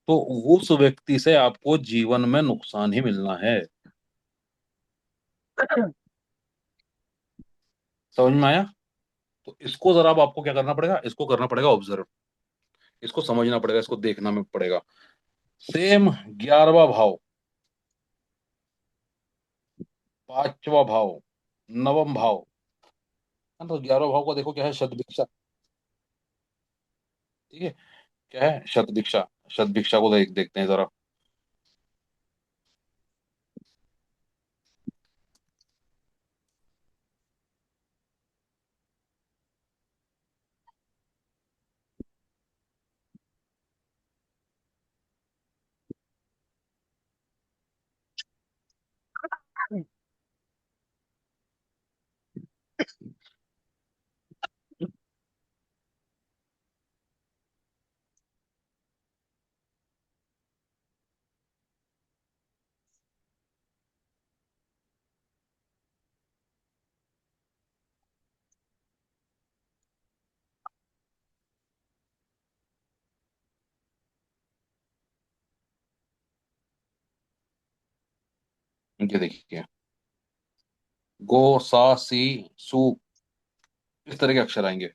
तो उस व्यक्ति से आपको जीवन में नुकसान ही मिलना है। समझ में आया। तो इसको जरा अब आपको क्या करना पड़ेगा, इसको करना पड़ेगा ऑब्जर्व, इसको समझना पड़ेगा, इसको देखना में पड़ेगा। सेम 11वां भाव, 5वां भाव, 9वां भाव, है ना। तो 11वां भाव को देखो क्या है, शतभिक्षा। ठीक है। क्या है, शतभिक्षा। शतभिक्षा को देखते हैं जरा। ये देखिए, गो, सा, सी, सु, इस तरह के अक्षर आएंगे।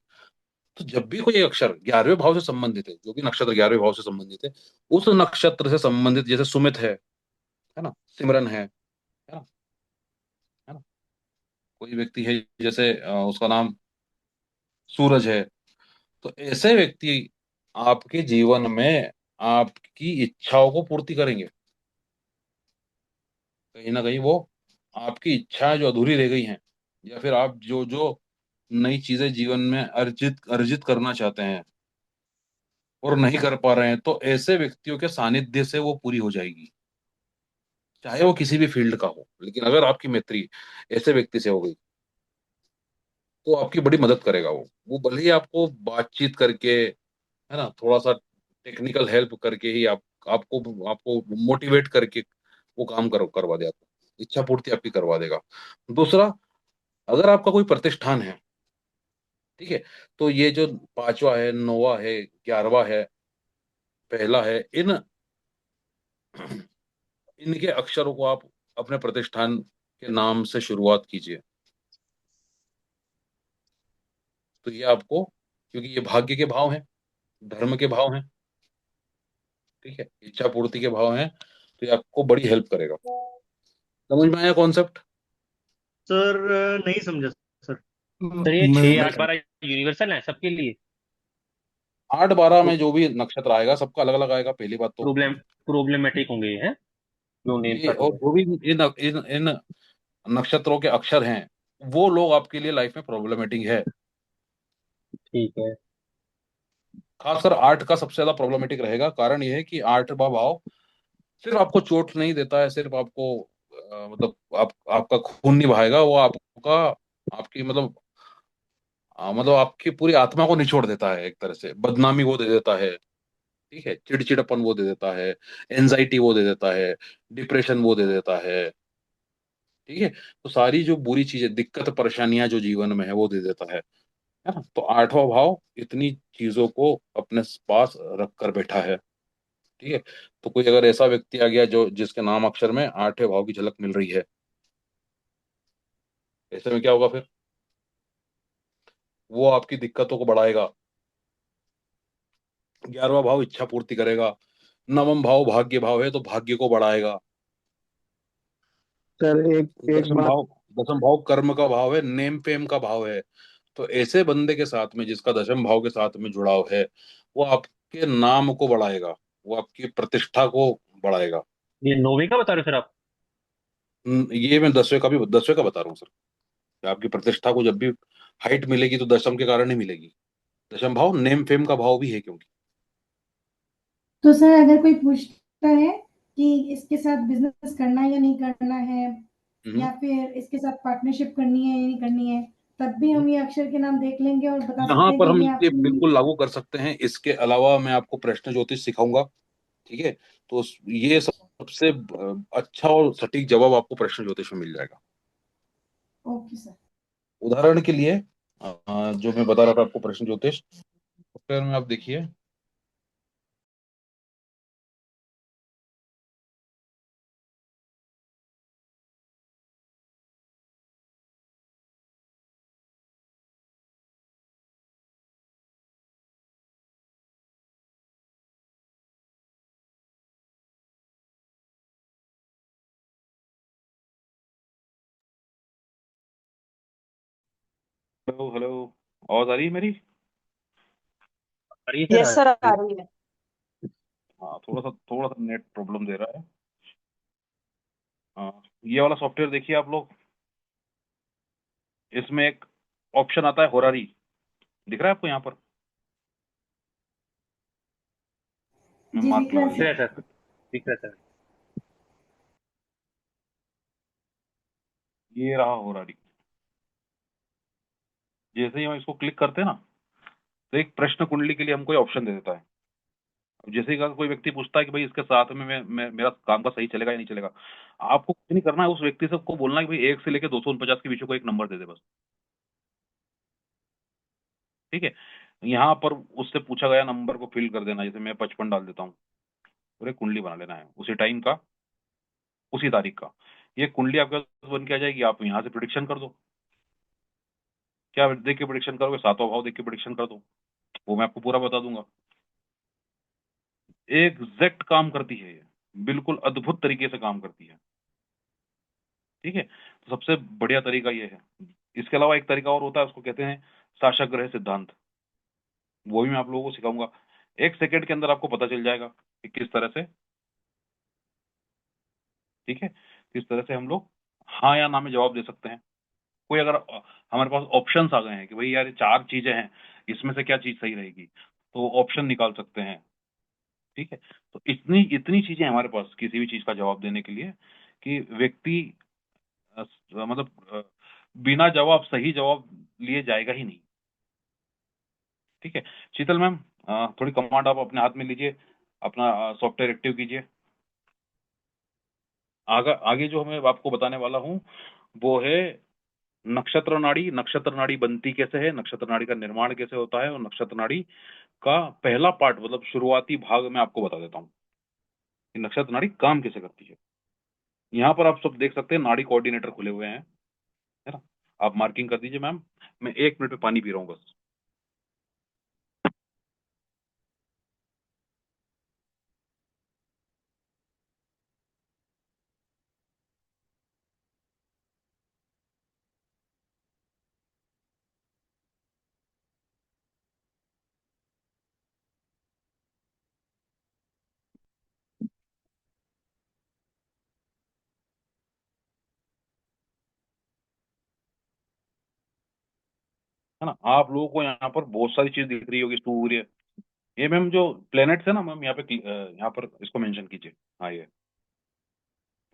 तो जब भी कोई अक्षर 11वें भाव से संबंधित है, जो भी नक्षत्र 11वें भाव से संबंधित है, उस नक्षत्र से संबंधित, जैसे सुमित है ना, सिमरन है ना, है ना, कोई व्यक्ति है जैसे उसका नाम सूरज है, तो ऐसे व्यक्ति आपके जीवन में आपकी इच्छाओं को पूर्ति करेंगे। कहीं ना कहीं वो आपकी इच्छाएं जो अधूरी रह गई हैं, या फिर आप जो जो नई चीजें जीवन में अर्जित अर्जित करना चाहते हैं और नहीं कर पा रहे हैं, तो ऐसे व्यक्तियों के सानिध्य से वो पूरी हो जाएगी। चाहे वो किसी भी फील्ड का हो, लेकिन अगर आपकी मैत्री ऐसे व्यक्ति से हो गई, तो आपकी बड़ी मदद करेगा। वो भले ही आपको बातचीत करके, है ना, थोड़ा सा टेक्निकल हेल्प करके ही आपको आपको मोटिवेट करके वो काम करवा दे, आपको इच्छा पूर्ति आपकी करवा देगा। दूसरा, अगर आपका कोई प्रतिष्ठान है, ठीक है, तो ये जो 5वां है, 9वां है, 11वां है, पहला है, इनके अक्षरों को आप अपने प्रतिष्ठान के नाम से शुरुआत कीजिए। तो ये आपको, क्योंकि ये भाग्य के भाव हैं, धर्म के भाव हैं, ठीक है, इच्छा पूर्ति के भाव हैं, तो ये आपको बड़ी हेल्प करेगा। समझ में आया कॉन्सेप्ट? सर नहीं समझा सर। सर ये मैं 6 8 12 यूनिवर्सल है सबके लिए? 8 12 में जो भी नक्षत्र आएगा सबका अलग अलग आएगा, पहली बात तो। प्रॉब्लमेटिक होंगे ये, हैं? नो नेम ये का और तो। जो भी इन नक्षत्रों के अक्षर हैं, वो लोग आपके लिए लाइफ में प्रॉब्लमेटिक है। ठीक है। खासकर 8 का सबसे ज्यादा प्रॉब्लमेटिक रहेगा। कारण यह है कि 8वां भाव सिर्फ आपको चोट नहीं देता है, सिर्फ आपको मतलब आपका खून नहीं बहाएगा, वो आपका आपकी मतलब आपकी पूरी आत्मा को निचोड़ देता है, एक तरह से बदनामी वो दे देता है। ठीक है, चिड़चिड़ापन वो दे देता है, एंजाइटी वो दे देता है, डिप्रेशन वो दे देता है। ठीक है, तो सारी जो बुरी चीजें, दिक्कत परेशानियां जो जीवन में है वो दे देता है ना। तो 8वां भाव इतनी चीजों को अपने पास रख कर बैठा है। ठीक है, तो कोई अगर ऐसा व्यक्ति आ गया जो जिसके नाम अक्षर में 8वें भाव की झलक मिल रही है, ऐसे में क्या होगा फिर? वो आपकी दिक्कतों को बढ़ाएगा। 11वां भाव इच्छा पूर्ति करेगा। 9वां भाव भाग्य भाव है, तो भाग्य को बढ़ाएगा। सर एक एक दसम बात। भाव दसम भाव कर्म का भाव है, नेम फेम का भाव है। तो ऐसे बंदे के साथ में जिसका 10वां भाव के साथ में जुड़ाव है, वो आपके नाम को बढ़ाएगा, वो आपकी प्रतिष्ठा को बढ़ाएगा। ये 9वीं का बता रहे हो सर आप? ये मैं 10वें का बता रहा हूँ सर, कि आपकी प्रतिष्ठा को जब भी हाइट मिलेगी तो दशम के कारण ही मिलेगी। 10वां भाव नेम फेम का भाव भी है, क्योंकि तो सर अगर कोई पूछता है कि इसके साथ बिजनेस करना है या नहीं करना है, हम्म, या फिर इसके साथ पार्टनरशिप करनी है या नहीं करनी है, तब भी हम ये अक्षर के नाम देख लेंगे और बता यहाँ सकते हैं पर कि हम ये ये आपकी। बिल्कुल लागू कर सकते हैं। इसके अलावा मैं आपको प्रश्न ज्योतिष सिखाऊंगा। ठीक है, तो ये सबसे अच्छा और सटीक जवाब आपको प्रश्न ज्योतिष में मिल जाएगा। Okay sir. उदाहरण के लिए जो मैं बता रहा था आपको प्रश्न ज्योतिष, सॉफ्टवेयर में आप देखिए। हेलो हेलो, आवाज आ रही है मेरी? अरे सर यस सर, आ रही है। हाँ, थोड़ा सा नेट प्रॉब्लम दे रहा है। ये वाला सॉफ्टवेयर देखिए आप लोग। इसमें एक ऑप्शन आता है होरारी, दिख रहा है आपको यहाँ पर? मैं जी मार्क दिख रहा लगा है दिख रहा दिया। सर। है सर, दिख रहा है सर। ये रहा होरारी। जैसे ही हम इसको क्लिक करते हैं ना, तो एक प्रश्न कुंडली के लिए हमको ये ऑप्शन दे देता है। अब जैसे ही अगर कोई व्यक्ति पूछता है कि भाई इसके साथ में मेरा काम का सही चलेगा या नहीं चलेगा, आपको कुछ नहीं करना है, उस व्यक्ति से को बोलना है कि भाई 1 से लेकर 249 के बीच में कोई एक नंबर दे दे बस। ठीक है, यहाँ पर उससे पूछा गया नंबर को फिल कर देना। जैसे मैं 55 डाल देता हूँ, और एक कुंडली बना लेना है उसी टाइम का, उसी तारीख का। ये कुंडली आपके पास बन के आ जाएगी। आप यहाँ से प्रिडिक्शन कर दो। क्या देख के प्रिडिक्शन करोगे? 7वां भाव देख के प्रिडिक्शन कर दो, वो मैं आपको पूरा बता दूंगा। एग्जैक्ट काम करती है ये, बिल्कुल अद्भुत तरीके से काम करती है। ठीक है, तो सबसे बढ़िया तरीका ये है। इसके अलावा एक तरीका और होता है, उसको कहते हैं शासक ग्रह सिद्धांत। वो भी मैं आप लोगों को सिखाऊंगा। 1 सेकंड के अंदर आपको पता चल जाएगा कि किस तरह से, ठीक है, किस तरह से हम लोग हाँ या ना में जवाब दे सकते हैं। कोई अगर हमारे पास ऑप्शंस आ गए हैं कि भाई यार ये 4 चीजें हैं, इसमें से क्या चीज सही रहेगी, तो ऑप्शन निकाल सकते हैं। ठीक है, तो इतनी इतनी चीजें हैं हमारे पास किसी भी चीज का जवाब देने के लिए, कि व्यक्ति मतलब बिना जवाब सही जवाब लिए जाएगा ही नहीं। ठीक है, शीतल मैम, थोड़ी कमांड आप अपने हाथ में लीजिए, अपना सॉफ्टवेयर एक्टिव कीजिए। आगे आगे जो मैं आपको बताने वाला हूँ वो है नक्षत्र नाड़ी। नक्षत्र नाड़ी बनती कैसे है, नक्षत्र नाड़ी का निर्माण कैसे होता है, और नक्षत्र नाड़ी का पहला पार्ट मतलब शुरुआती भाग में आपको बता देता हूँ कि नक्षत्र नाड़ी काम कैसे करती है। यहाँ पर आप सब देख सकते हैं नाड़ी कोऑर्डिनेटर खुले हुए हैं, है ना। आप मार्किंग कर दीजिए मैम। मैं 1 मिनट में पानी पी रहा हूँ बस। है ना। आप लोगों को यहाँ पर बहुत सारी चीज दिख रही होगी, सूर्य, ये मैम जो प्लेनेट्स है ना मैम, यहाँ पे यहाँ पर इसको मेंशन कीजिए। हाँ ये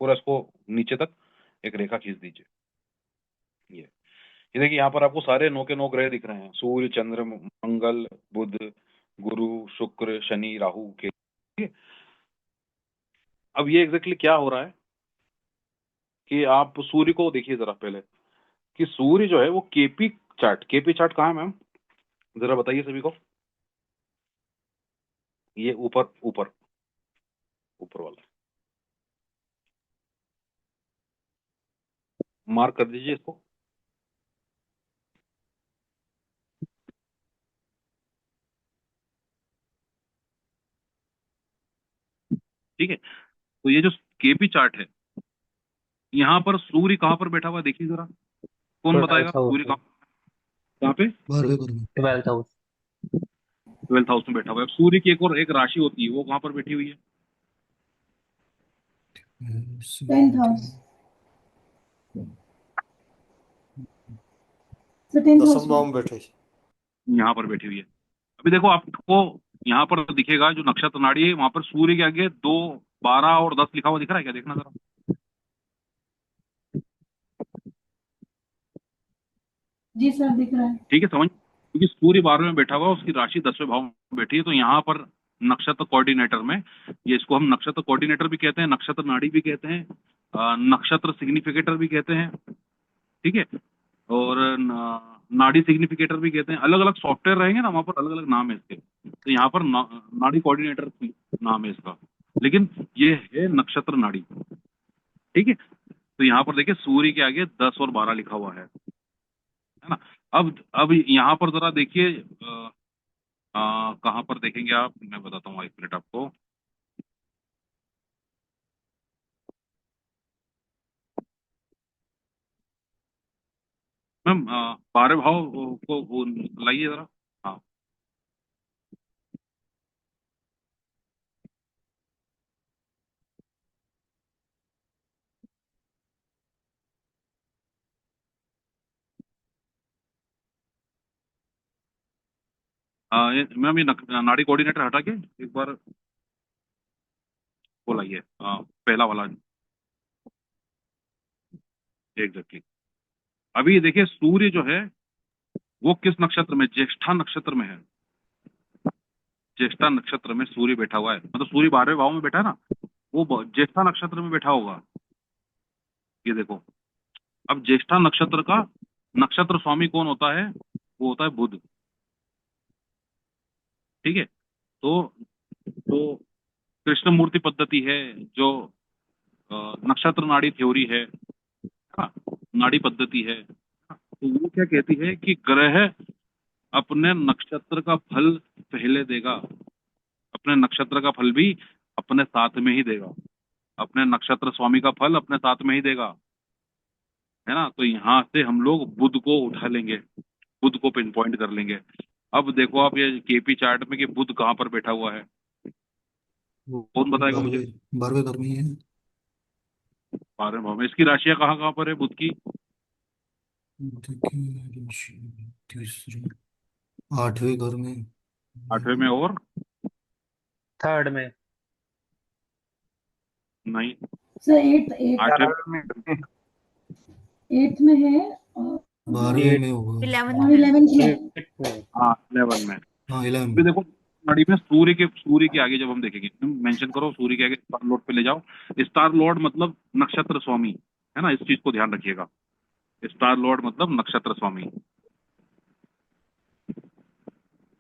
पूरा इसको नीचे तक एक रेखा खींच दीजिए। ये देखिए यहाँ पर आपको सारे 9 के 9 ग्रह दिख रहे हैं, सूर्य, चंद्र, मंगल, बुध, गुरु, शुक्र, शनि, राहु, केतु। ठीक है? अब ये एग्जैक्टली क्या हो रहा है कि आप सूर्य को देखिए जरा पहले, कि सूर्य जो है वो केपी चार्ट कहाँ है मैम, जरा बताइए सभी को। ये ऊपर ऊपर ऊपर वाला, मार्क कर दीजिए इसको। ठीक है, तो ये जो केपी चार्ट है, यहाँ पर सूर्य कहाँ पर बैठा हुआ है देखिए जरा, कौन बताएगा 12th हाउस सूर्य में। कहाँ पे। 12th house. 12th हाउस में बैठा हुआ है। सूर्य की एक और एक राशि होती है, वो कहाँ पर बैठी हुई है। 10th house. So 10th house दसम भाव में बैठे। यहाँ पर बैठी हुई है। अभी देखो आपको यहाँ पर दिखेगा जो नक्षत्र नाड़ी है, वहां पर सूर्य के आगे 2, 12 और 10 लिखा हुआ दिख रहा है क्या, देखना जरा। जी सर दिख रहा है। ठीक है, समझ, क्योंकि सूर्य 12वें में बैठा हुआ है, उसकी राशि 10वें भाव में बैठी है, तो यहाँ पर नक्षत्र कोऑर्डिनेटर में, ये इसको हम नक्षत्र कोऑर्डिनेटर भी कहते हैं, नक्षत्र नाड़ी भी कहते हैं, नक्षत्र सिग्निफिकेटर भी कहते हैं। ठीक है, और नाड़ी सिग्निफिकेटर भी कहते हैं। अलग अलग सॉफ्टवेयर रहेंगे ना, वहां पर अलग अलग नाम है इसके। तो यहाँ पर नाड़ी कोऑर्डिनेटर नाम है इसका, लेकिन ये है नक्षत्र नाड़ी। ठीक है, तो यहाँ पर देखिए सूर्य के आगे 10 और 12 लिखा हुआ है ना। अब यहाँ पर जरा देखिए, कहाँ पर देखेंगे आप, मैं बताता हूँ 1 मिनट आपको। मैम 12वें भाव को वो लाइए जरा। हाँ, मैम ये नाड़ी कोऑर्डिनेटर हटा के एक बार वो लाइए, पहला वाला एग्जैक्टली। अभी देखिए सूर्य जो है वो किस नक्षत्र में, ज्येष्ठा नक्षत्र में है। ज्येष्ठा नक्षत्र में सूर्य बैठा हुआ है, मतलब सूर्य 12वें भाव में बैठा है ना, वो ज्येष्ठा नक्षत्र में बैठा होगा। ये देखो, अब ज्येष्ठा नक्षत्र का नक्षत्र स्वामी कौन होता है, वो होता है बुध। ठीक है, तो कृष्ण मूर्ति पद्धति है जो नक्षत्र नाड़ी थ्योरी है, हाँ, नाड़ी पद्धति है। तो वो क्या कहती है कि ग्रह अपने नक्षत्र का फल पहले देगा, अपने नक्षत्र का फल भी अपने साथ में ही देगा, अपने नक्षत्र स्वामी का फल अपने साथ में ही देगा, है ना। तो यहाँ से हम लोग बुध को उठा लेंगे, बुध को पिन पॉइंट कर लेंगे। अब देखो आप ये केपी चार्ट में कि बुध कहाँ पर बैठा हुआ है, कौन बताएगा मुझे। 12वें घर में ही है। 12वें भाव में इसकी राशियां कहाँ कहाँ पर है बुध की। तीसरे 8वें घर में। 8वें में और 3rd में। नहीं, सर 8 8वें में, 8th में है और 12वें में होगा। 11th में। 8 में। हाँ 11 में। हाँ 11 अभी में। देखो नाड़ी में सूर्य के आगे जब हम देखेंगे, मेंशन करो सूर्य के आगे स्टार लॉर्ड पे ले जाओ। स्टार लॉर्ड मतलब नक्षत्र स्वामी, है ना, इस चीज को ध्यान रखिएगा। स्टार लॉर्ड मतलब नक्षत्र स्वामी।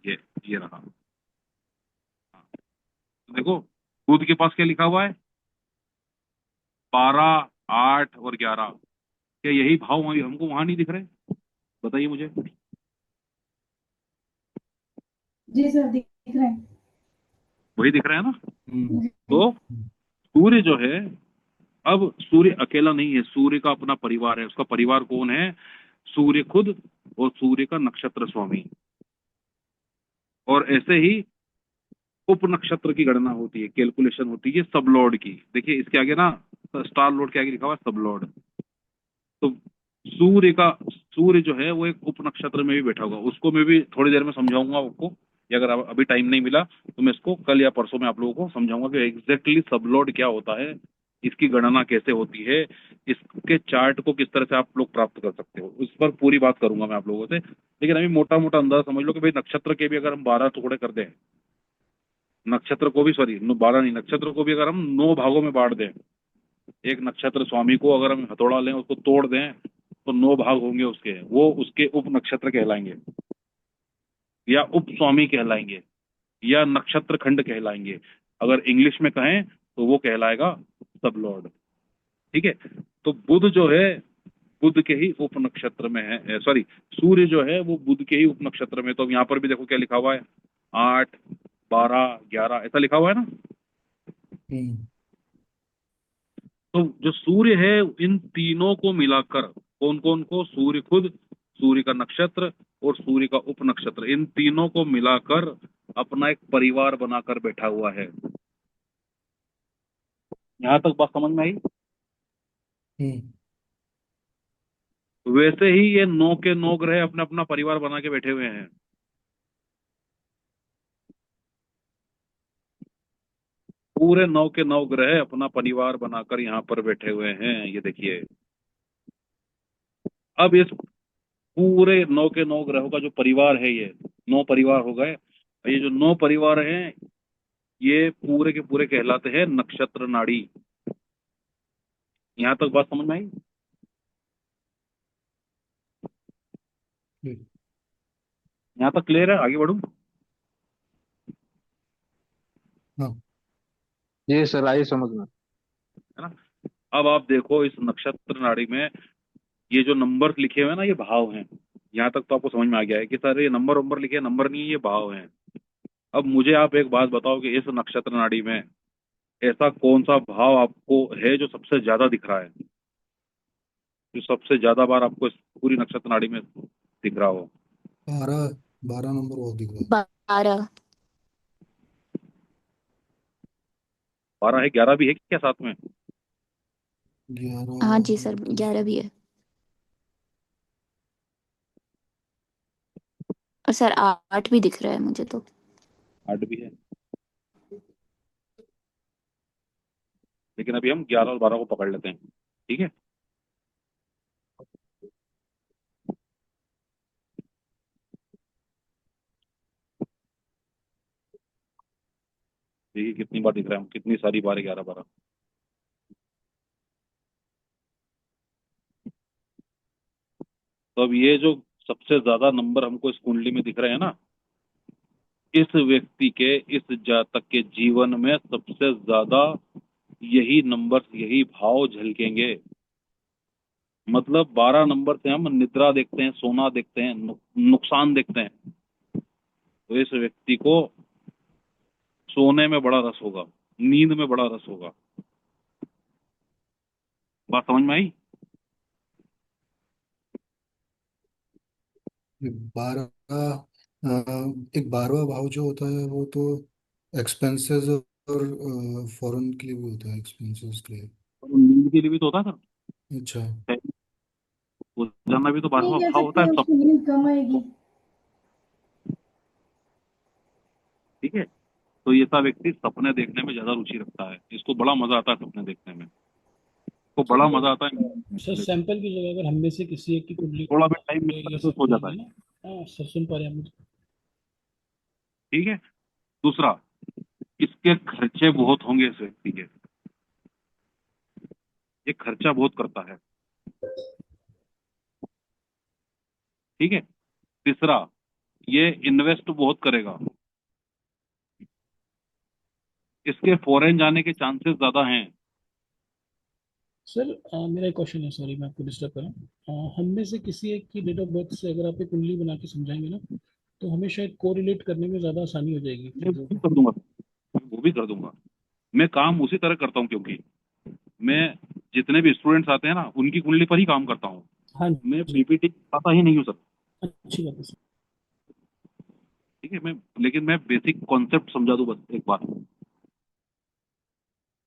ये रहा। तो देखो बुध के पास क्या लिखा हुआ है, 12, 8 और 11। क्या यही भाव हमको वहां नहीं दिख रहे, बताइए मुझे। जी सर दिख रहा है। वही दिख रहा है ना। हम्म। तो सूर्य जो है, अब सूर्य अकेला नहीं है, सूर्य का अपना परिवार है। उसका परिवार कौन है, सूर्य खुद और सूर्य का नक्षत्र स्वामी। और ऐसे ही उप नक्षत्र की गणना होती है, कैलकुलेशन होती है सब लॉर्ड की। देखिए इसके आगे ना स्टार लॉर्ड के आगे लिखा हुआ है सब लॉर्ड। तो सूर्य का सूर्य जो है वो एक उप नक्षत्र में भी बैठा होगा, उसको मैं भी थोड़ी देर में समझाऊंगा आपको। या अगर अभी टाइम नहीं मिला तो मैं इसको कल या परसों में आप लोगों को समझाऊंगा कि एग्जैक्टली सबलॉर्ड क्या होता है, इसकी गणना कैसे होती है, इसके चार्ट को किस तरह से आप लोग प्राप्त कर सकते हो, उस पर पूरी बात करूंगा मैं आप लोगों से। लेकिन अभी मोटा मोटा अंदाजा समझ लो कि भाई नक्षत्र के भी अगर हम 12 टुकड़े कर दें, नक्षत्र को भी, सॉरी 12 नहीं, नक्षत्र को भी अगर हम 9 भागों में बांट दें, एक नक्षत्र स्वामी को अगर हम हथौड़ा लें उसको तोड़ दें तो 9 भाग होंगे उसके, वो उसके उप नक्षत्र कहलाएंगे या उप स्वामी कहलाएंगे या नक्षत्र खंड कहलाएंगे। अगर इंग्लिश में कहें तो वो कहलाएगा सब लॉर्ड। ठीक है, तो बुध जो है बुध के ही उप नक्षत्र में है, सॉरी सूर्य जो है वो बुध के ही उप नक्षत्र में। तो यहाँ पर भी देखो क्या लिखा हुआ है, 8, 12, 11 ऐसा लिखा हुआ है ना। तो जो सूर्य है इन तीनों को मिलाकर, कौन कौन को, सूर्य खुद, सूर्य का नक्षत्र और सूर्य का उप नक्षत्र, इन तीनों को मिलाकर अपना एक परिवार बनाकर बैठा हुआ है। यहां तक बात समझ में आई। वैसे ही ये 9 के 9 ग्रह अपना अपना परिवार बना के बैठे हुए हैं। पूरे 9 के 9 ग्रह अपना परिवार बनाकर यहाँ पर बैठे हुए हैं, ये देखिए। अब इस पूरे 9 के 9 ग्रहों का जो परिवार है, ये 9 परिवार हो गए। ये जो 9 परिवार हैं ये पूरे के पूरे कहलाते हैं नक्षत्र नाड़ी। यहां तक बात समझ में आई। यहां तक क्लियर है, आगे बढ़ूं। ये सर आइए समझ में। है ना। अब आप देखो इस नक्षत्र नाड़ी में ये जो नंबर लिखे हुए हैं ना, ये भाव हैं। यहाँ तक तो आपको समझ में आ गया है कि सर ये नंबर लिखे हैं, नंबर नहीं है, ये भाव हैं। अब मुझे आप एक बात बताओ कि इस नक्षत्र नाड़ी में ऐसा कौन सा भाव आपको है जो सबसे ज्यादा दिख रहा है, जो सबसे ज्यादा बार आपको इस पूरी नक्षत्र नाड़ी में दिख रहा हो। 12 12 नंबर बहुत दिख रहा 12। 12 है, 11 भी है क्या साथ में। है। हाँ जी 11 सर, 11 भी है। और सर 8 भी दिख रहा है मुझे तो। 8 भी है, लेकिन अभी हम 11 और 12 को पकड़ लेते हैं। ठीक है, देखिए कितनी बार दिख रहा है, कितनी सारी बार 11, 12। तो अब ये जो सबसे ज्यादा नंबर हमको इस कुंडली में दिख रहे हैं ना, इस व्यक्ति के, इस जातक के जीवन में सबसे ज्यादा यही नंबर, यही भाव झलकेंगे। मतलब 12 नंबर से हम निद्रा देखते हैं, सोना देखते हैं, नुकसान देखते हैं। तो इस व्यक्ति को सोने में बड़ा रस होगा, नींद में बड़ा रस होगा। बात समझ में आई। 12 एक 12वां भाव जो होता है वो तो एक्सपेंसेस और फॉरेन के लिए भी होता है, एक्सपेंसेस के लिए। और नींद के लिए भी तो होता है अच्छा। सर, वो जाना भी तो नहीं 12वां कह भाव होता सकते है सब। उसकी नींद कम आएगी। ठीक है, तो ये सा व्यक्ति सपने देखने में ज्यादा रुचि रखता है, इसको बड़ा मजा आता है सपने देखने में, इसको बड़ा मजा आता है। सर सैंपल की जगह अगर हम में से किसी एक की कुंडली थोड़ा भी टाइम ले मिलता ले है तो सो सकते जाता हैं है। ना। हाँ सर सुन पा रहे हैं हम। ठीक है, दूसरा, इसके खर्चे बहुत होंगे इस व्यक्ति के, ये खर्चा बहुत करता है। ठीक है, तीसरा, ये इन्वेस्ट बहुत करेगा, इसके फॉरेन जाने के चांसेस ज्यादा हैं। सर मेरा एक क्वेश्चन है, सॉरी मैं आपको डिस्टर्ब कर रहा हूँ। हम में से किसी एक की डेट ऑफ बर्थ से अगर आप एक कुंडली बना के समझाएंगे ना, तो हमें शायद कोरिलेट करने में ज़्यादा आसानी हो जाएगी मैं चीज़ों वो भी को। कर दूंगा, मैं वो भी कर दूंगा। मैं काम उसी तरह करता हूँ, क्योंकि मैं जितने भी स्टूडेंट्स आते हैं ना उनकी कुंडली पर ही काम करता हूँ। हाँ मैं जी, पीपीटी खाता ही नहीं हूँ सर। अच्छी बात है सर। ठीक है, लेकिन मैं बेसिक कॉन्सेप्ट समझा दूं बस एक बार।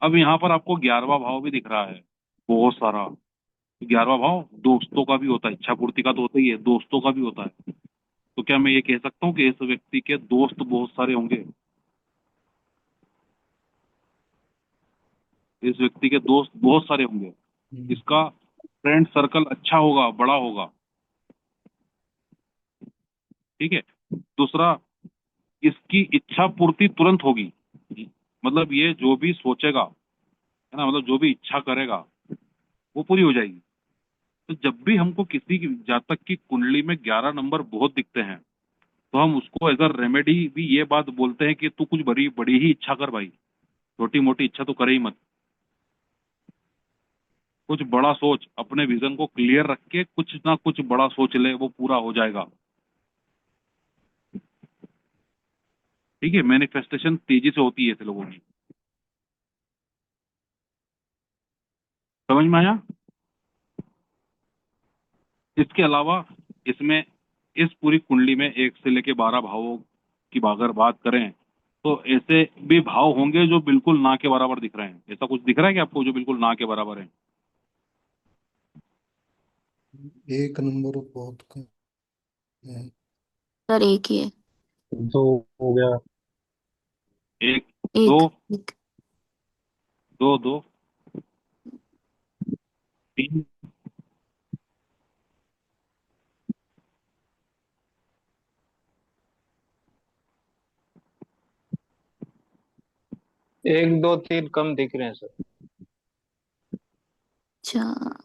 अब यहाँ पर आपको 11वां भाव भी दिख रहा है बहुत सारा, 11वां भाव दोस्तों का भी होता है, इच्छा पूर्ति का तो होता ही है, दोस्तों का भी होता है। तो क्या मैं ये कह सकता हूँ कि इस व्यक्ति के दोस्त बहुत सारे होंगे? इस व्यक्ति के दोस्त बहुत सारे होंगे, इसका फ्रेंड सर्कल अच्छा होगा, बड़ा होगा। ठीक है। दूसरा, इसकी इच्छा पूर्ति तुरंत होगी, मतलब ये जो भी सोचेगा, है ना, मतलब जो भी इच्छा करेगा वो पूरी हो जाएगी। तो जब भी हमको किसी की जातक की कुंडली में 11 नंबर बहुत दिखते हैं, तो हम उसको एज अ रेमेडी भी ये बात बोलते हैं कि तू कुछ बड़ी बड़ी ही इच्छा कर भाई, छोटी मोटी इच्छा तो करे ही मत, कुछ बड़ा सोच, अपने विजन को क्लियर रख के कुछ ना कुछ बड़ा सोच ले, वो पूरा हो जाएगा। ठीक है, मैनिफेस्टेशन तेजी से होती है ऐसे लोगों की। समझ में आया? इसके अलावा इसमें इस पूरी कुंडली में 1 से लेके 12 भावों की अगर बात करें, तो ऐसे भी भाव होंगे जो बिल्कुल ना के बराबर दिख रहे हैं। ऐसा कुछ दिख रहा है कि आपको जो बिल्कुल ना के बराबर है? 1 नंबर बहुत कम है। सर एक ही है। 2 हो गया। 1 2 एक एक 2 2 3 1 2 3 कम दिख रहे हैं सर। चार।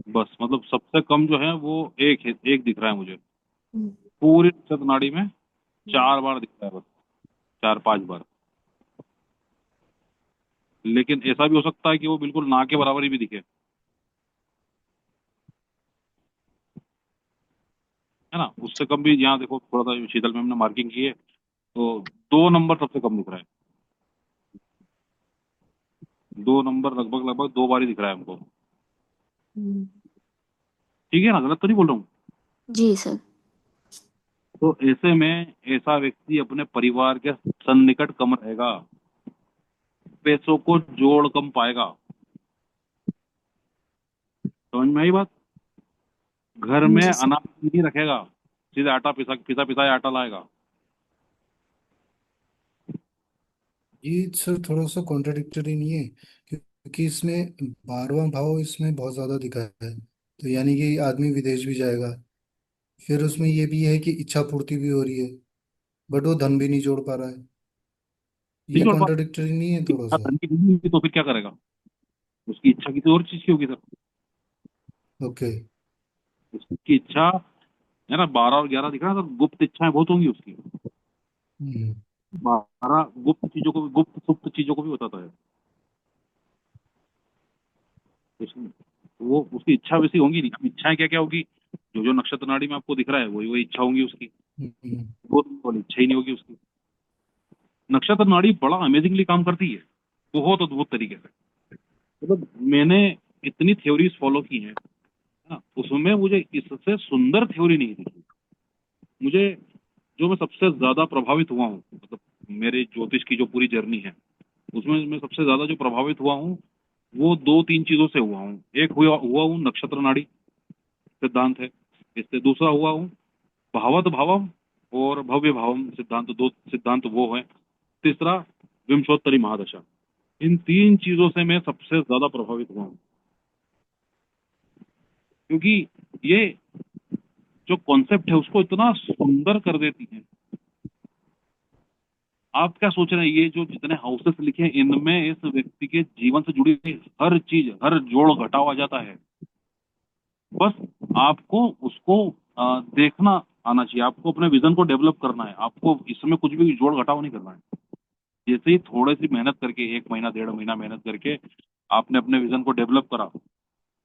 बस, मतलब सबसे कम जो है वो एक है, एक दिख रहा है मुझे हम्म, पूरी नक्षत्र नाड़ी में। 4 बार दिख रहा है बस, 4 5 बार। लेकिन ऐसा भी हो सकता है कि वो बिल्कुल ना के बराबर ही भी दिखे, है ना। उससे कम भी, यहाँ देखो थोड़ा सा शीतल में हमने मार्किंग की है, तो 2 नंबर सबसे कम दिख रहा है। 2 नंबर लगभग लगभग 2 बार ही दिख रहा है हमको। हम्म। ठीक है ना, गलत तो नहीं बोल रहा हूँ? जी सर। तो ऐसे में ऐसा व्यक्ति अपने परिवार के सन्निकट कम रहेगा, पैसों को जोड़ कम पाएगा। समझ में आई बात? घर में जी सर। अनाज नहीं रखेगा, सीधे आटा पिसा पिसा पिसाया आटा लाएगा। ये सर थोड़ा सा कॉन्ट्राडिक्टरी नहीं है? क्योंकि इसमें 12वां भाव इसमें बहुत ज्यादा दिखा है, तो यानी कि आदमी विदेश भी जाएगा। फिर उसमें ये भी है कि इच्छा पूर्ति भी हो रही है, बट वो धन भी नहीं जोड़ पा रहा है। नहीं ये जोड़ पा, कॉन्ट्राडिक्टरी नहीं है थोड़ा इच्छा सा? धन की नहीं होगी तो फिर क्या करेगा? उसकी इच्छा किसी और चीज की होगी सर। ओके। उसकी इच्छा, है ना, 12 और 11 दिख रहा है, तो गुप्त इच्छाएं बहुत होंगी उसकी। हम्म। 12 गुप्त चीजों को भी, गुप्त सुप्त चीजों को भी बताता है। उसमें वो उसकी इच्छा वैसी होंगी नहीं। अब इच्छाएं क्या क्या होगी? जो जो नक्षत्र नाड़ी में आपको दिख रहा है वही वही इच्छा होंगी उसकी, हम्म। वो वाली इच्छा ही नहीं होगी उसकी। नक्षत्र नाड़ी बड़ा अमेजिंगली काम करती है, बहुत अद्भुत तरीके से। मतलब मैंने इतनी थ्योरीज फॉलो की हैं, है ना, उसमें मुझे इससे सुंदर थ्योरी नहीं दिखी। मुझे जो मैं सबसे ज्यादा प्रभावित हुआ हूँ, मतलब मेरे ज्योतिष की जो पूरी जर्नी है उसमें मैं सबसे ज्यादा जो प्रभावित हुआ हूँ वो 2 3 चीजों से हुआ हूँ। एक हुआ हुआ हूँ नक्षत्र नाड़ी सिद्धांत है, इससे दूसरा हुआ हूँ भावत भावम और भव्य भावम सिद्धांत, 2 सिद्धांत वो है। तीसरा विंशोत्तरी महादशा। इन 3 चीजों से मैं सबसे ज्यादा प्रभावित हुआ हूँ, क्योंकि ये जो कॉन्सेप्ट है उसको इतना सुंदर कर देती है। आप क्या सोच रहे हैं, ये जो जितने हाउसेस लिखे हैं इनमें इस व्यक्ति के जीवन से जुड़ी हुई हर चीज, हर जोड़ घटाव आ जाता है। बस आपको उसको देखना आना चाहिए, आपको अपने विजन को डेवलप करना है, आपको इसमें कुछ भी जोड़ घटाव नहीं करना है। जैसे ही थोड़ी सी मेहनत करके, 1 महीना 1.5 महीना मेहनत करके आपने अपने विजन को डेवलप करा,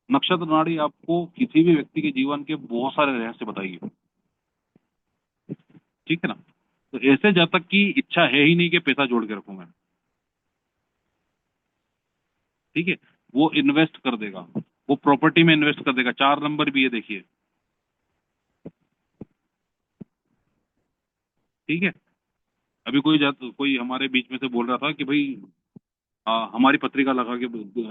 नक्षत्र नाड़ी आपको किसी भी व्यक्ति के जीवन के बहुत सारे रहस्य बताएगी। ठीक है ना। तो ऐसे जातक की इच्छा है ही नहीं कि पैसा जोड़ के रखूं मैं। ठीक है, वो इन्वेस्ट कर देगा, वो प्रॉपर्टी में इन्वेस्ट कर देगा। 4 नंबर भी है देखिए। ठीक है। अभी कोई हमारे बीच में से बोल रहा था कि भाई हमारी पत्रिका लगा के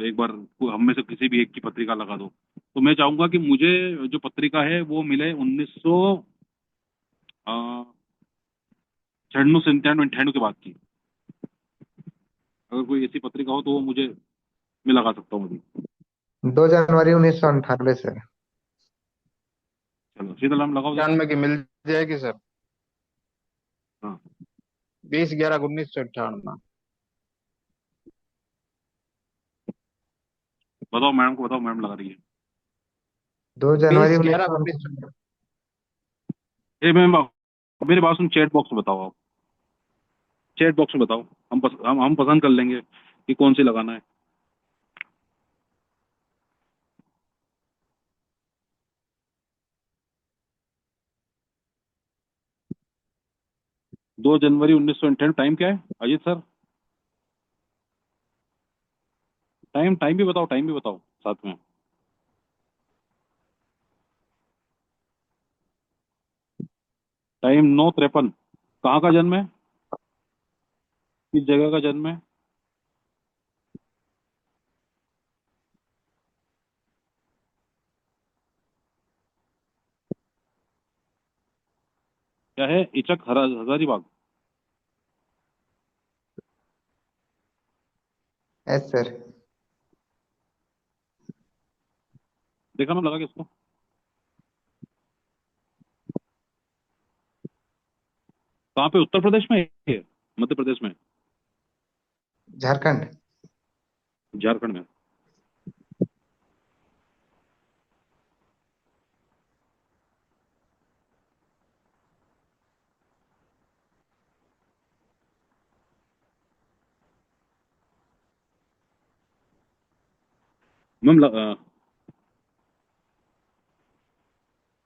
एक बार हम में से किसी भी एक की पत्रिका लगा दो। तो मैं चाहूंगा कि मुझे जो पत्रिका है वो मिले 1996 97 98 के बाद की। अगर कोई ऐसी पत्रिका हो तो वो मुझे, मैं लगा सकता हूँ अभी। 2 जनवरी 1998 सर। चलो शीतल हम लगाओ जरा। 95 की मिल जाएगी सर। हाँ 20/11/1998। बताओ मैडम को, बताओ मैडम लगा रही है। 2 जनवरी 1998। 20/11/1998। ए मैम, मेरी बात सुन, चैट बॉक्स में बताओ आप, चैट बॉक्स में बताओ। हम पसंद कर लेंगे कि कौन सी लगाना है। 2 जनवरी 1998, टाइम क्या है अजीत सर? टाइम भी बताओ, टाइम भी बताओ साथ में। टाइम 9:53। कहाँ का जन्म है, किस जगह का जन्म है? क्या है, इचक हजारीबाग? Yes sir. देखा ना लगा के इसको। कहाँ पे, उत्तर प्रदेश में है ये? मध्य प्रदेश में? झारखंड। झारखंड में? मैम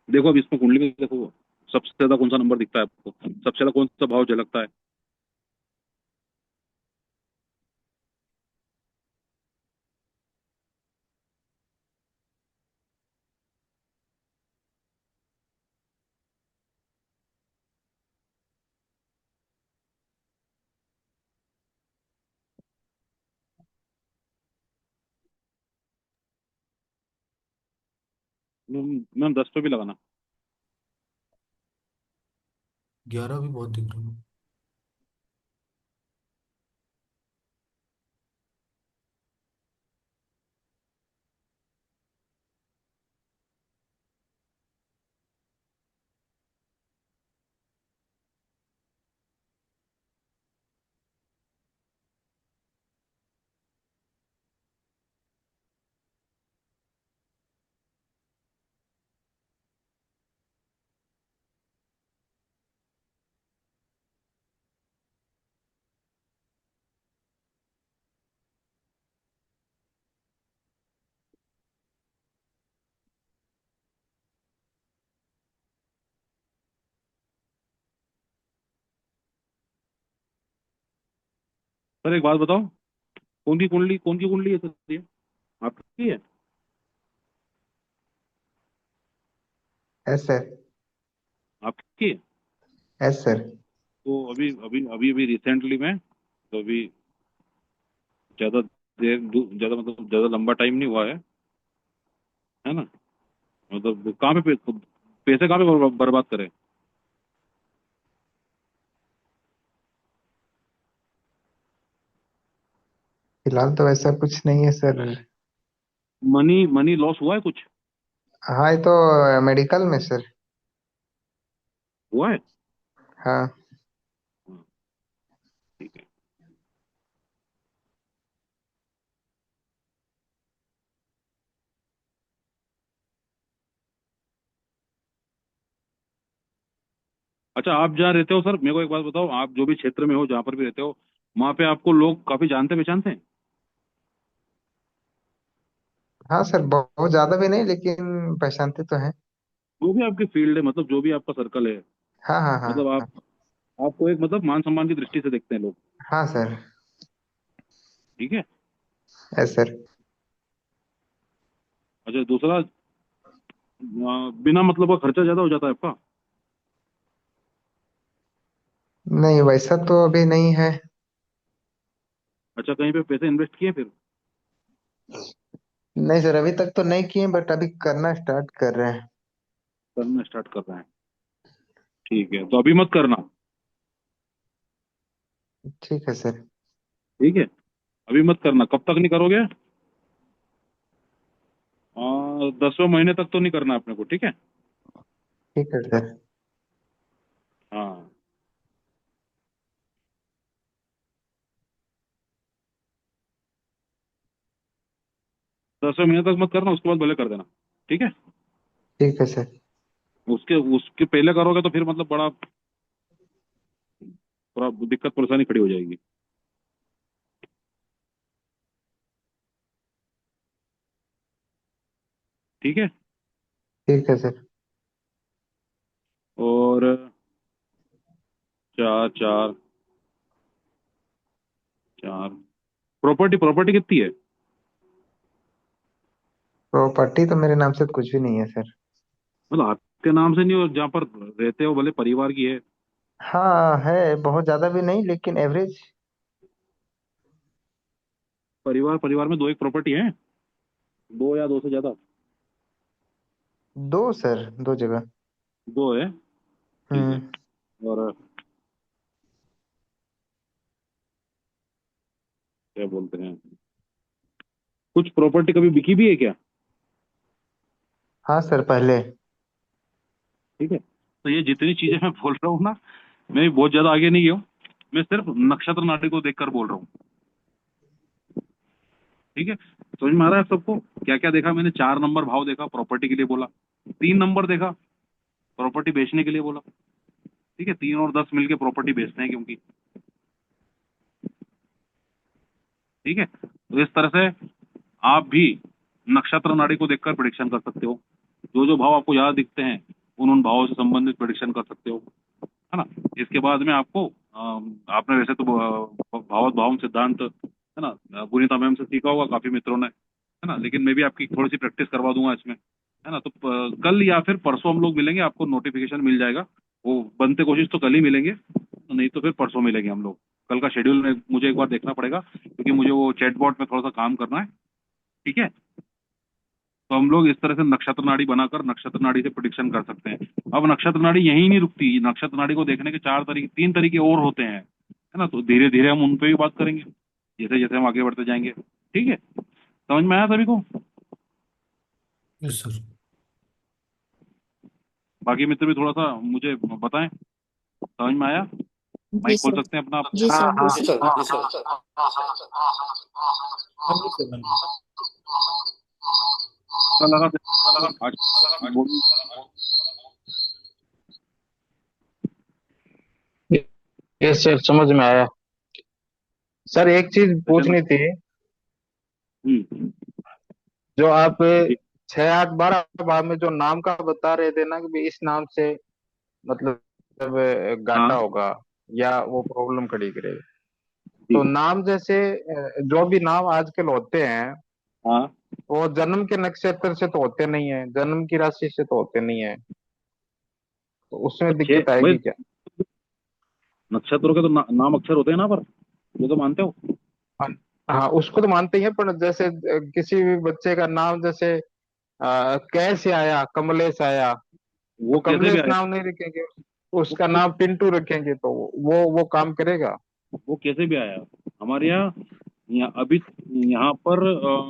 देखो अब इसमें कुंडली में देखो, सबसे ज्यादा कौन सा नंबर दिखता है आपको, सबसे ज्यादा कौन सा भाव झलकता है? मैम 10 पे भी लगाना। 11 भी बहुत दिख रहा है। सर एक बात बताओ, कौन की कुंडली है सर ये, आपकी है? Yes sir. आपकी है? Yes sir. तो अभी अभी अभी अभी रिसेंटली में, तो अभी ज्यादा ज्यादा मतलब ज्यादा लंबा टाइम नहीं हुआ है ना? मतलब कहाँ पे पैसे कहाँ पे बर्बाद करें? फिलहाल तो ऐसा कुछ नहीं है सर। मनी मनी लॉस हुआ है कुछ? हाँ ये तो मेडिकल में सर। हुआ है? हाँ। हाँ, ठीक है। अच्छा आप जहाँ रहते हो सर, मेरे को एक बात बताओ, आप जो भी क्षेत्र में हो, जहाँ पर भी रहते हो, वहाँ पे आपको लोग काफी जानते पहचानते हैं? हाँ सर, बहुत ज्यादा भी नहीं लेकिन पहचानते तो हैं। जो भी आपकी फील्ड है, मतलब जो भी आपका सर्कल है, हाँ हाँ हाँ। मतलब आप, आपको एक मतलब मान सम्मान की दृष्टि से देखते हैं लोग। हाँ सर। ठीक है। Yes sir. अच्छा दूसरा, बिना मतलब का खर्चा ज्यादा हो जाता है आपका? नहीं वैसा तो अभी नहीं है। अच्छा, कहीं पे पैसे इन्वेस्ट किए फिर? नहीं सर, अभी तक तो नहीं किए, बट अभी करना स्टार्ट कर रहे हैं। करना स्टार्ट कर रहे हैं? ठीक है, तो अभी मत करना। ठीक है सर। ठीक है, अभी मत करना। कब तक नहीं करोगे? 10वें महीने तक तो नहीं करना अपने को, ठीक है? ठीक है सर। हाँ। 10वें महीने तक मत करना, उसके बाद भले कर देना। ठीक है? ठीक है सर। उसके उसके पहले करोगे तो फिर मतलब बड़ा थोड़ा दिक्कत परेशानी खड़ी हो जाएगी। ठीक है? ठीक है सर। और 4 4 4। प्रॉपर्टी प्रॉपर्टी कितनी है? प्रॉपर्टी तो मेरे नाम से कुछ भी नहीं है सर। मतलब आपके नाम से नहीं, और जहाँ पर रहते हो भले परिवार की है? हाँ है, बहुत ज्यादा भी नहीं, लेकिन एवरेज। परिवार परिवार में दो एक प्रॉपर्टी है? दो या दो से ज्यादा? दो सर, दो जगह। दो है? ठीक है। हम्म। और क्या बोलते हैं, कुछ प्रॉपर्टी कभी बिकी भी है क्या? हाँ सर, पहले। ठीक है, तो ये जितनी चीजें मैं बोल रहा हूँ ना, मैं भी बहुत ज्यादा आगे नहीं गया हूँ। मैं सिर्फ नक्षत्र नाटी को देखकर बोल रहा हूँ। ठीक है, समझ में आ रहा है सबको? क्या क्या देखा मैंने? 4 नंबर भाव देखा, प्रॉपर्टी के लिए बोला। 3 नंबर देखा, प्रॉपर्टी बेचने के लिए बोला। ठीक है, 3 और 10 मिलके प्रॉपर्टी बेचते हैं क्योंकि। ठीक है, तो इस तरह से आप भी नक्षत्र नाड़ी को देखकर प्रिडिक्शन कर सकते हो। जो जो भाव आपको ज्यादा दिखते हैं उन भावों से संबंधित प्रिडिक्शन कर सकते हो, है ना? इसके बाद में आपको आपने वैसे तो भावत भावम सिद्धांत, है ना, गुनीता मैम से सीखा होगा काफी मित्रों ने, है ना, लेकिन मैं भी आपकी थोड़ी सी प्रैक्टिस करवा दूंगा इसमें, है ना? तो कल या फिर परसों हम लोग मिलेंगे, आपको नोटिफिकेशन मिल जाएगा। वो बनते कोशिश तो कल ही मिलेंगे, नहीं तो फिर परसों मिलेंगे हम लोग। कल का शेड्यूल में मुझे एक बार देखना पड़ेगा, क्योंकि मुझे वो चैटबॉट में थोड़ा सा काम करना है। ठीक है, तो हम लोग इस तरह से नक्षत्र नाड़ी बनाकर नक्षत्र नाड़ी से प्रिडिक्शन कर सकते हैं। अब नक्षत्र नाड़ी यहीं नहीं रुकती, नक्षत्र नाड़ी को देखने के 4 तरीके, 3 तरीके और होते हैं, है ना? तो धीरे धीरे हम उन पे भी बात करेंगे जैसे जैसे हम आगे बढ़ते जाएंगे। ठीक है, समझ में आया सभी को? Yes sir. बाकी मित्र भी थोड़ा सा मुझे बताएं, समझ में आया? जी माइक खोल सर। सकते हैं अपना आप? जी हाँ सर। जी हाँ। जी सर। सर, जी सर। अनम्यूट कर देना। अच्छा लगा आज बोल। यस सर, समझ में आया। सर एक चीज ठीक है ना? पूछनी थी। हम्म। जो आप जी। 6 8 12 भाव में जो नाम का बता रहे थे ना कि भाई इस नाम से मतलब घाटा हाँ होगा या वो प्रॉब्लम खड़ी करेगा, जी। तो नाम जैसे जो भी नाम आजकल होते हैं हाँ, वो जन्म के नक्षत्र से तो होते नहीं है, जन्म की राशि से तो होते नहीं है, तो उसमें अच्छे दिक्कत भाई, आएगी क्या? नक्षत्रों के तो नाम अक्षर होते हैं ना, पर ये तो मानते हो? हाँ हाँ, उसको तो मानते ही हैं, पर जैसे किसी भी बच्चे का नाम जैसे कैसे आया, कमलेश आया, तो वो कैसे भी कमलेश आया, नाम नहीं रखेंगे, वो उसका नाम पिंटू रखेंगे, तो वो काम करेगा? वो कैसे भी आया हमारे यहाँ। अभी यहाँ पर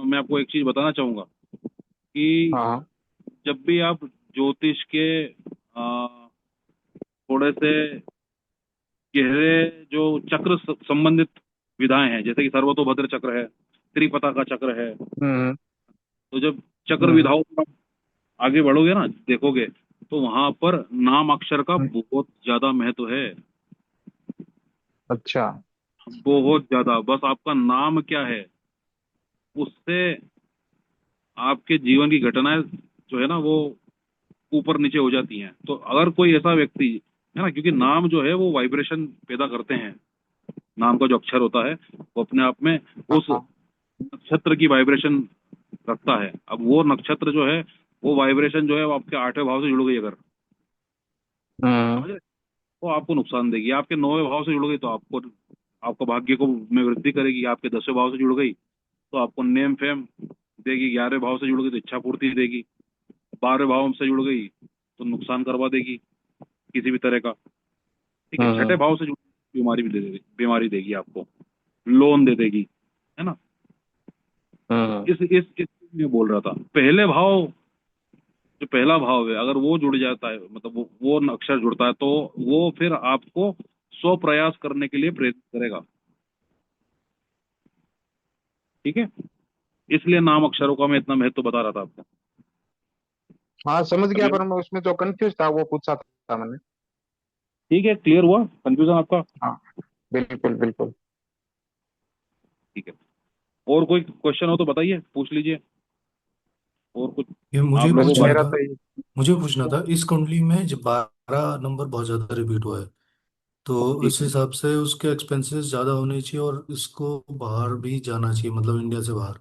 मैं आपको एक चीज बताना चाहूंगा कि हाँ जब भी आप ज्योतिष के थोड़े से गहरे जो चक्र संबंधित विधाएं हैं, जैसे कि सर्वतोभद्र चक्र है, त्रिपता का चक्र है, हम्म तो जब चक्र हम्म विधाओं में आप आगे बढ़ोगे ना, देखोगे, तो वहां पर नाम अक्षर का हम्म, बहुत ज्यादा महत्व है। अच्छा। बहुत ज्यादा। बस आपका नाम क्या है, उससे आपके जीवन की घटनाएं जो है ना वो ऊपर नीचे हो जाती हैं। तो अगर कोई ऐसा व्यक्ति है ना, क्योंकि नाम जो है वो वाइब्रेशन पैदा करते हैं, नाम का जो अक्षर होता है वो अपने आप में उस हाँ। नक्षत्र की वाइब्रेशन रखता है। अब वो नक्षत्र जो है वो वाइब्रेशन जो है वो आपके 8वें भाव से जुड़ गई अगर, हम्म समझ रहे, तो आपको नुकसान देगी। आपके 9वें भाव से जुड़ गई तो आपको आपका भाग्य को में वृद्धि करेगी, आपके 10वें भाव से जुड़ गई तो आपको नेम फेम देगी, 11वें भाव से जुड़ गई तो इच्छा पूर्ति देगी, 12वें भाव से जुड़ गई तो नुकसान करवा देगी किसी भी तरह का। ठीक है, छठे भाव से जुड़ बीमारी भी दे देगी, बीमारी देगी आपको, लोन दे देगी, है ना। इस में बोल रहा था, पहले भाव, जो पहला भाव है अगर वो जुड़ जाता है, मतलब वो अक्षर जुड़ता है तो वो फिर आपको 100 प्रयास करने के लिए प्रेरित करेगा। ठीक है, इसलिए नाम अक्षरों का मैं इतना महत्व बता रहा था आपको। हाँ समझ गया, अभी पर मैं उसमें जो कंफ्यूज था वो पूछा था मैंने। ठीक है, क्लियर हुआ कंफ्यूजन आपका? हाँ बिल्कुल बिल्कुल। ठीक है, और कोई क्वेश्चन हो तो बताइए, पूछ लीजिए, और कुछ ये मुझे आप लोगों को पूछना मेरा था तो मुझे पूछना था इस कुंडली में जब 12 नंबर बहुत ज्यादा रिपीट हुआ है, तो ठीक इस है। हिसाब से उसके एक्सपेंसेस ज्यादा होने चाहिए और इसको बाहर भी जाना चाहिए, मतलब इंडिया से बाहर,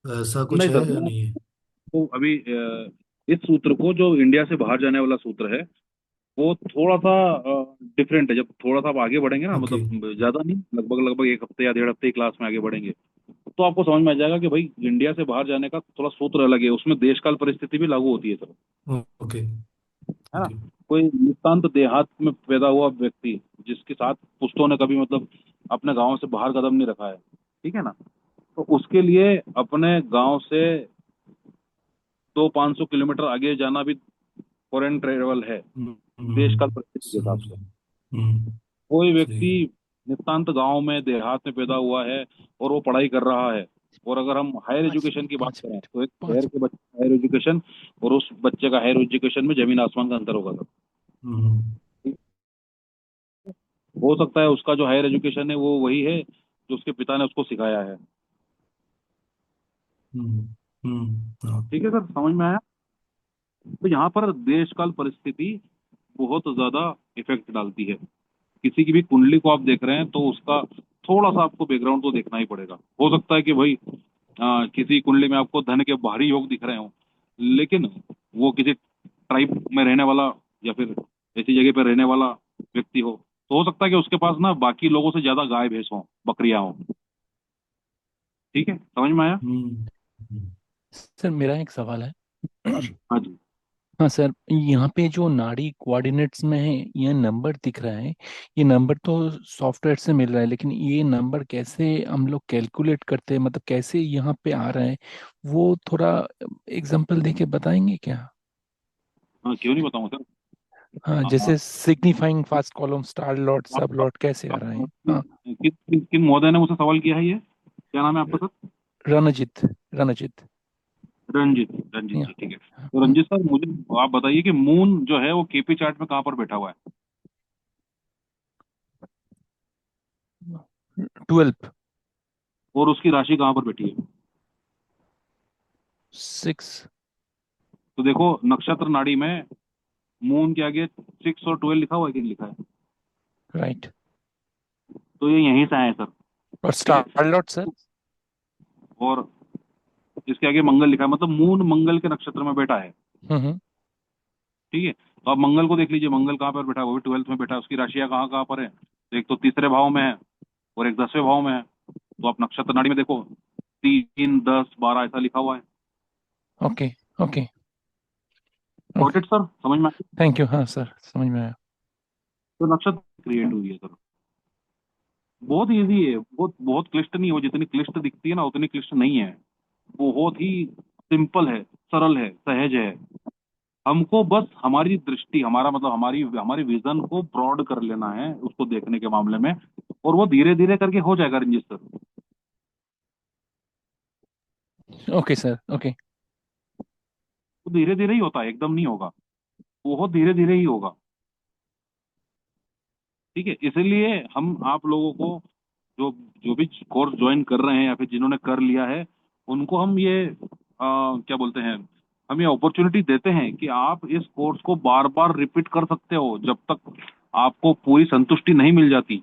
ऐसा कुछ नहीं है सर, या वो नहीं है? तो अभी इस सूत्र को, जो इंडिया से बाहर जाने वाला सूत्र है, वो थोड़ा सा डिफरेंट है। जब थोड़ा सा आप आगे बढ़ेंगे ना, ओके। मतलब ज्यादा नहीं, लगभग लगभग 1 हफ्ते या 1.5 हफ्ते की क्लास में आगे बढ़ेंगे, तो आपको समझ में आ जाएगा कि भाई इंडिया से बाहर जाने का थोड़ा सूत्र अलग है, उसमें देश काल परिस्थिति भी लागू होती है सर, ओके। है ना। ओके। कोई नितांत देहात में पैदा हुआ व्यक्ति, जिसके साथ पुश्तों ने कभी मतलब अपने गांव से बाहर कदम नहीं रखा है, ठीक है ना, तो उसके लिए अपने गांव से 200-500 किलोमीटर आगे जाना भी फॉरेन ट्रेवल है, देश काल परिस्थिति के हिसाब समझ से। गया। हम्म। कोई सही व्यक्ति है। नितांत गांव में देहात में पैदा हुआ है और वो पढ़ाई कर रहा है, और अगर हम हायर पाँच एजुकेशन की बात पाँच करें मिनट तो एक शहर 5 के बच्चे का हायर एजुकेशन और उस बच्चे का हायर एजुकेशन में जमीन आसमान का अंतर होगा सर। हम्म। हो सकता है उसका जो हायर एजुकेशन है वो वही है जो उसके पिता ने उसको सिखाया है। हम्म। हाँ। ठीक है सर, समझ में आया? तो यहाँ पर देश काल परिस्थिति बहुत ज्यादा इफेक्ट डालती है। किसी की भी कुंडली को आप देख रहे हैं तो उसका थोड़ा सा आपको बैकग्राउंड तो देखना ही पड़ेगा। हो सकता है कि भाई किसी कुंडली में आपको धन के भारी योग दिख रहे हो, लेकिन वो किसी ट्राइब में रहने वाला या फिर ऐसी जगह पर रहने वाला व्यक्ति हो, तो हो सकता है कि उसके पास ना बाकी लोगों से ज्यादा गाय भैंस हो, बकरियां हो। ठीक है, समझ में आया? हम्म। हम्म। सर मेरा एक सवाल है। हाँ जी। हाँ सर, यहाँ पे जो नाड़ी कोऑर्डिनेट्स में है, ये नंबर दिख रहा है, ये नंबर तो सॉफ्टवेयर से मिल रहा है, लेकिन ये नंबर कैसे हम लोग कैलकुलेट करते हैं, मतलब कैसे यहाँ पे आ रहा है, वो थोड़ा एग्जांपल देके बताएंगे क्या? हाँ, क्यों नहीं बताऊंगा सर। हाँ, आ, जैसे signifying fast column, star lord, आप, सब आप, लॉट कैसे आ आप, रहे हैं? आप हाँ। किन महोदय ने मुझसे सवाल किया है ये? क्या नाम है आपका सर? रणजित। रणजित। रंजित, रंजित या जी, ठीक है। तो रंजित सर, मुझे आप बताइए कि मून जो है वो केपी चार्ट में कहाँ पर बैठा हुआ है? 12। और उसकी राशि कहाँ पर बैठी है? 6। तो देखो, नक्षत्र नाड़ी में मून के आगे 6 और 12 लिखा हुआ है कि नहीं लिखा है? राइट। तो ये यहीं से आए हैं सर। और ठीक है, स्टार लॉट सर? और इसके आगे मंगल लिखा है, मतलब मून मंगल के नक्षत्र में बैठा है। हम्म। ठीक है, तो आप मंगल को देख लीजिए, मंगल कहाँ पर बैठा है? वो भी 12th में बैठा है। उसकी राशियां कहाँ कहाँ पर है? तो एक तो तीसरे भाव में है और एक 10वें भाव में है। तो आप नक्षत्र नाड़ी में देखो, 3, 10, 12 ऐसा लिखा हुआ है। Okay. Okay. Got okay. It sir, समझ में आया? थैंक यू, हाँ सर समझ में आया। तो नक्षत्र क्रिएट हुई है सर, बहुत इजी है, बहुत बहुत क्लिष्ट नहीं है। वो जितनी क्लिष्ट दिखती है ना उतनी क्लिष्ट नहीं है, बहुत ही सिंपल है, सरल है, सहज है। हमको बस हमारी दृष्टि, हमारा मतलब हमारी हमारी विजन को ब्रॉड कर लेना है उसको देखने के मामले में, और वो धीरे धीरे करके हो जाएगा Ranjit sir. Okay sir. Okay. वो धीरे धीरे ही होता है, एकदम नहीं होगा, बहुत धीरे धीरे ही होगा। ठीक है, इसलिए हम आप लोगों को, जो जो भी कोर्स ज्वाइन कर रहे हैं या फिर जिन्होंने कर लिया है, उनको हम ये क्या बोलते हैं, हम ये अपॉर्चुनिटी देते हैं कि आप इस कोर्स को बार बार रिपीट कर सकते हो जब तक आपको पूरी संतुष्टि नहीं मिल जाती।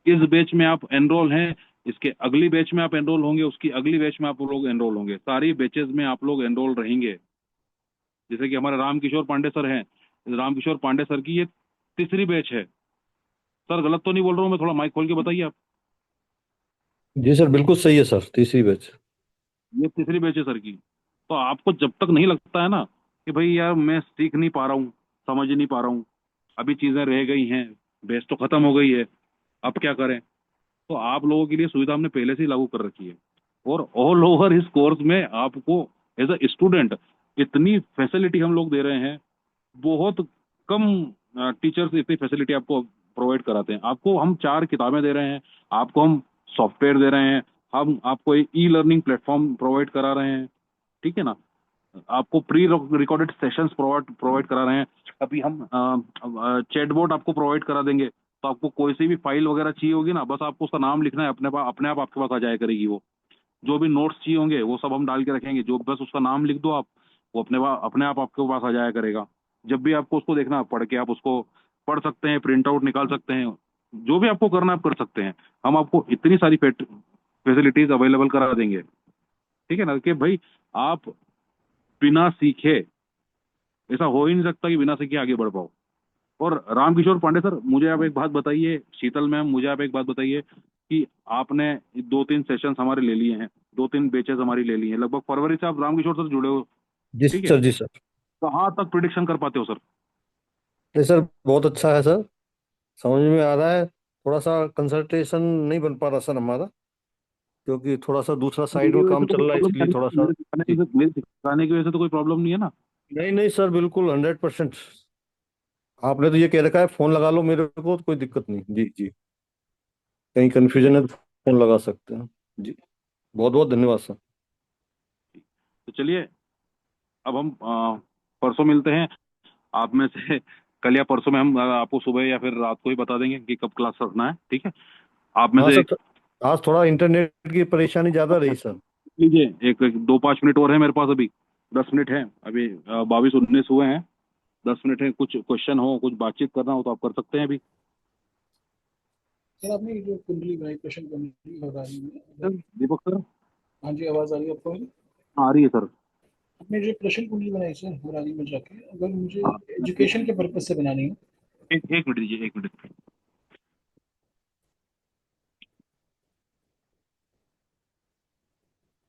इस बैच में आप एनरोल हैं, इसके अगली बैच में आप एनरोल होंगे, उसकी अगली बैच में आप लोग एनरोल होंगे, सारी बैचेज में आप लोग एनरोल रहेंगे। जैसे कि हमारे रामकिशोर पांडे सर हैं, रामकिशोर पांडे सर की ये तीसरी बैच है। सर गलत तो नहीं बोल रहा हूँ मैं? थोड़ा माइक खोल के बताइए आप। जी सर, बिल्कुल सही है सर, तीसरी बैच। ये तीसरी बैच है सर की। तो आपको जब तक नहीं लगता है ना कि भाई यार मैं सीख नहीं पा रहा हूँ, समझ नहीं पा रहा हूँ, अभी चीजें रह गई हैं, बैच तो खत्म हो गई है, अब क्या करें, तो आप लोगों के लिए सुविधा हमने पहले से ही लागू कर रखी है। और ऑल ओवर इस कोर्स में आपको एज अ स्टूडेंट इतनी फैसिलिटी हम लोग दे रहे हैं। बहुत कम टीचर्स इतनी फैसिलिटी आपको प्रोवाइड कराते हैं। आपको हम 4 किताबें दे रहे हैं, आपको हम सॉफ्टवेयर दे रहे हैं, हम आपको ई लर्निंग प्लेटफॉर्म प्रोवाइड करा रहे हैं, ठीक है ना, आपको प्री रिकॉर्डेड सेशंस प्रोवाइड करा रहे हैं। अभी हम चैटबॉट आपको प्रोवाइड करा देंगे, तो आपको कोई सी भी फाइल वगैरह चाहिए होगी ना, बस आपको उसका नाम लिखना है, अपने आप आपके पास आ जाया करेगी वो। जो भी नोट्स चाहिए होंगे वो सब हम डाल के रखेंगे, जो बस उसका नाम लिख दो आप, वो अपने आप आपके पास आ जाया करेगा। जब भी आपको उसको देखना पढ़ के आप उसको पढ़ सकते हैं, प्रिंट आउट निकाल सकते हैं, जो भी आपको करना है आप कर सकते हैं। हम आपको इतनी सारी फैसिलिटीज अवेलेबल करा देंगे, ठीक है ना, कि भाई आप बिना सीखे, ऐसा हो ही नहीं सकता कि बिना सीखे आगे बढ़ पाओ। और रामकिशोर पांडे सर, मुझे आप एक बात बताइए, शीतल मैम मुझे आप एक बात बताइए कि आपने 2-3 सेशंस हमारे ले लिए हैं, 2-3 बैचेस हमारी ले ली हैं, लगभग फरवरी से आप रामकिशोर सर जुड़े हो, जी ठीक है, सर, जी सर। कहाँ तक प्रिडिक्शन कर पाते हो सर? नहीं सर, बहुत अच्छा है सर, समझ में आ रहा है। थोड़ा सा कंसंट्रेशन नहीं बन पा रहा सर हमारा, क्योंकि थोड़ा सा दूसरा साइड मेरी में वजह से काम तो चल कोई रहा है, प्रॉब्लम, इसलिए थोड़ा सा। जी। मेरे सिखाने की वजह से तो कोई प्रॉब्लम नहीं है ना? नहीं नहीं सर, बिल्कुल 100%। आपने तो ये कह रखा है फोन लगा लो मेरे को, तो कोई दिक्कत नहीं। जी जी। कहीं कंफ्यूजन है तो फोन लगा सकते हैं। जी। बहुत बहुत धन्यवाद सर। तो चलिए, अब हम परसों मिलते हैं। आप में से कल या परसों में हम आपको सुबह या फिर रात को ही बता देंगे कि कब क्लास रखना है, ठीक है? आप में हाँ से सर, आज थोड़ा इंटरनेट की परेशानी ज्यादा रही सर। लीजिए, एक 2-5 मिनट और है मेरे पास, अभी 10 मिनट है, अभी 22-19 हुए हैं, 10 मिनट है, कुछ क्वेश्चन हो, कुछ बातचीत करना हो तो आप कर सकते हैं अभी। सर आपने ये जो कुंडली बनाई, क्वेश्चन कुंडली लगा रही है सर, अगर। दीपक सर, हाँ जी, आवाज आ रही है आपको मेरी? आ रही है सर। आपने जो प्रश्न कुंडली बनाई सर मुरारी में जाके, अगर मुझे हाँ, एजुकेशन के पर्पज से बनानी है। एक एक मिनट दीजिए, 1 मिनट।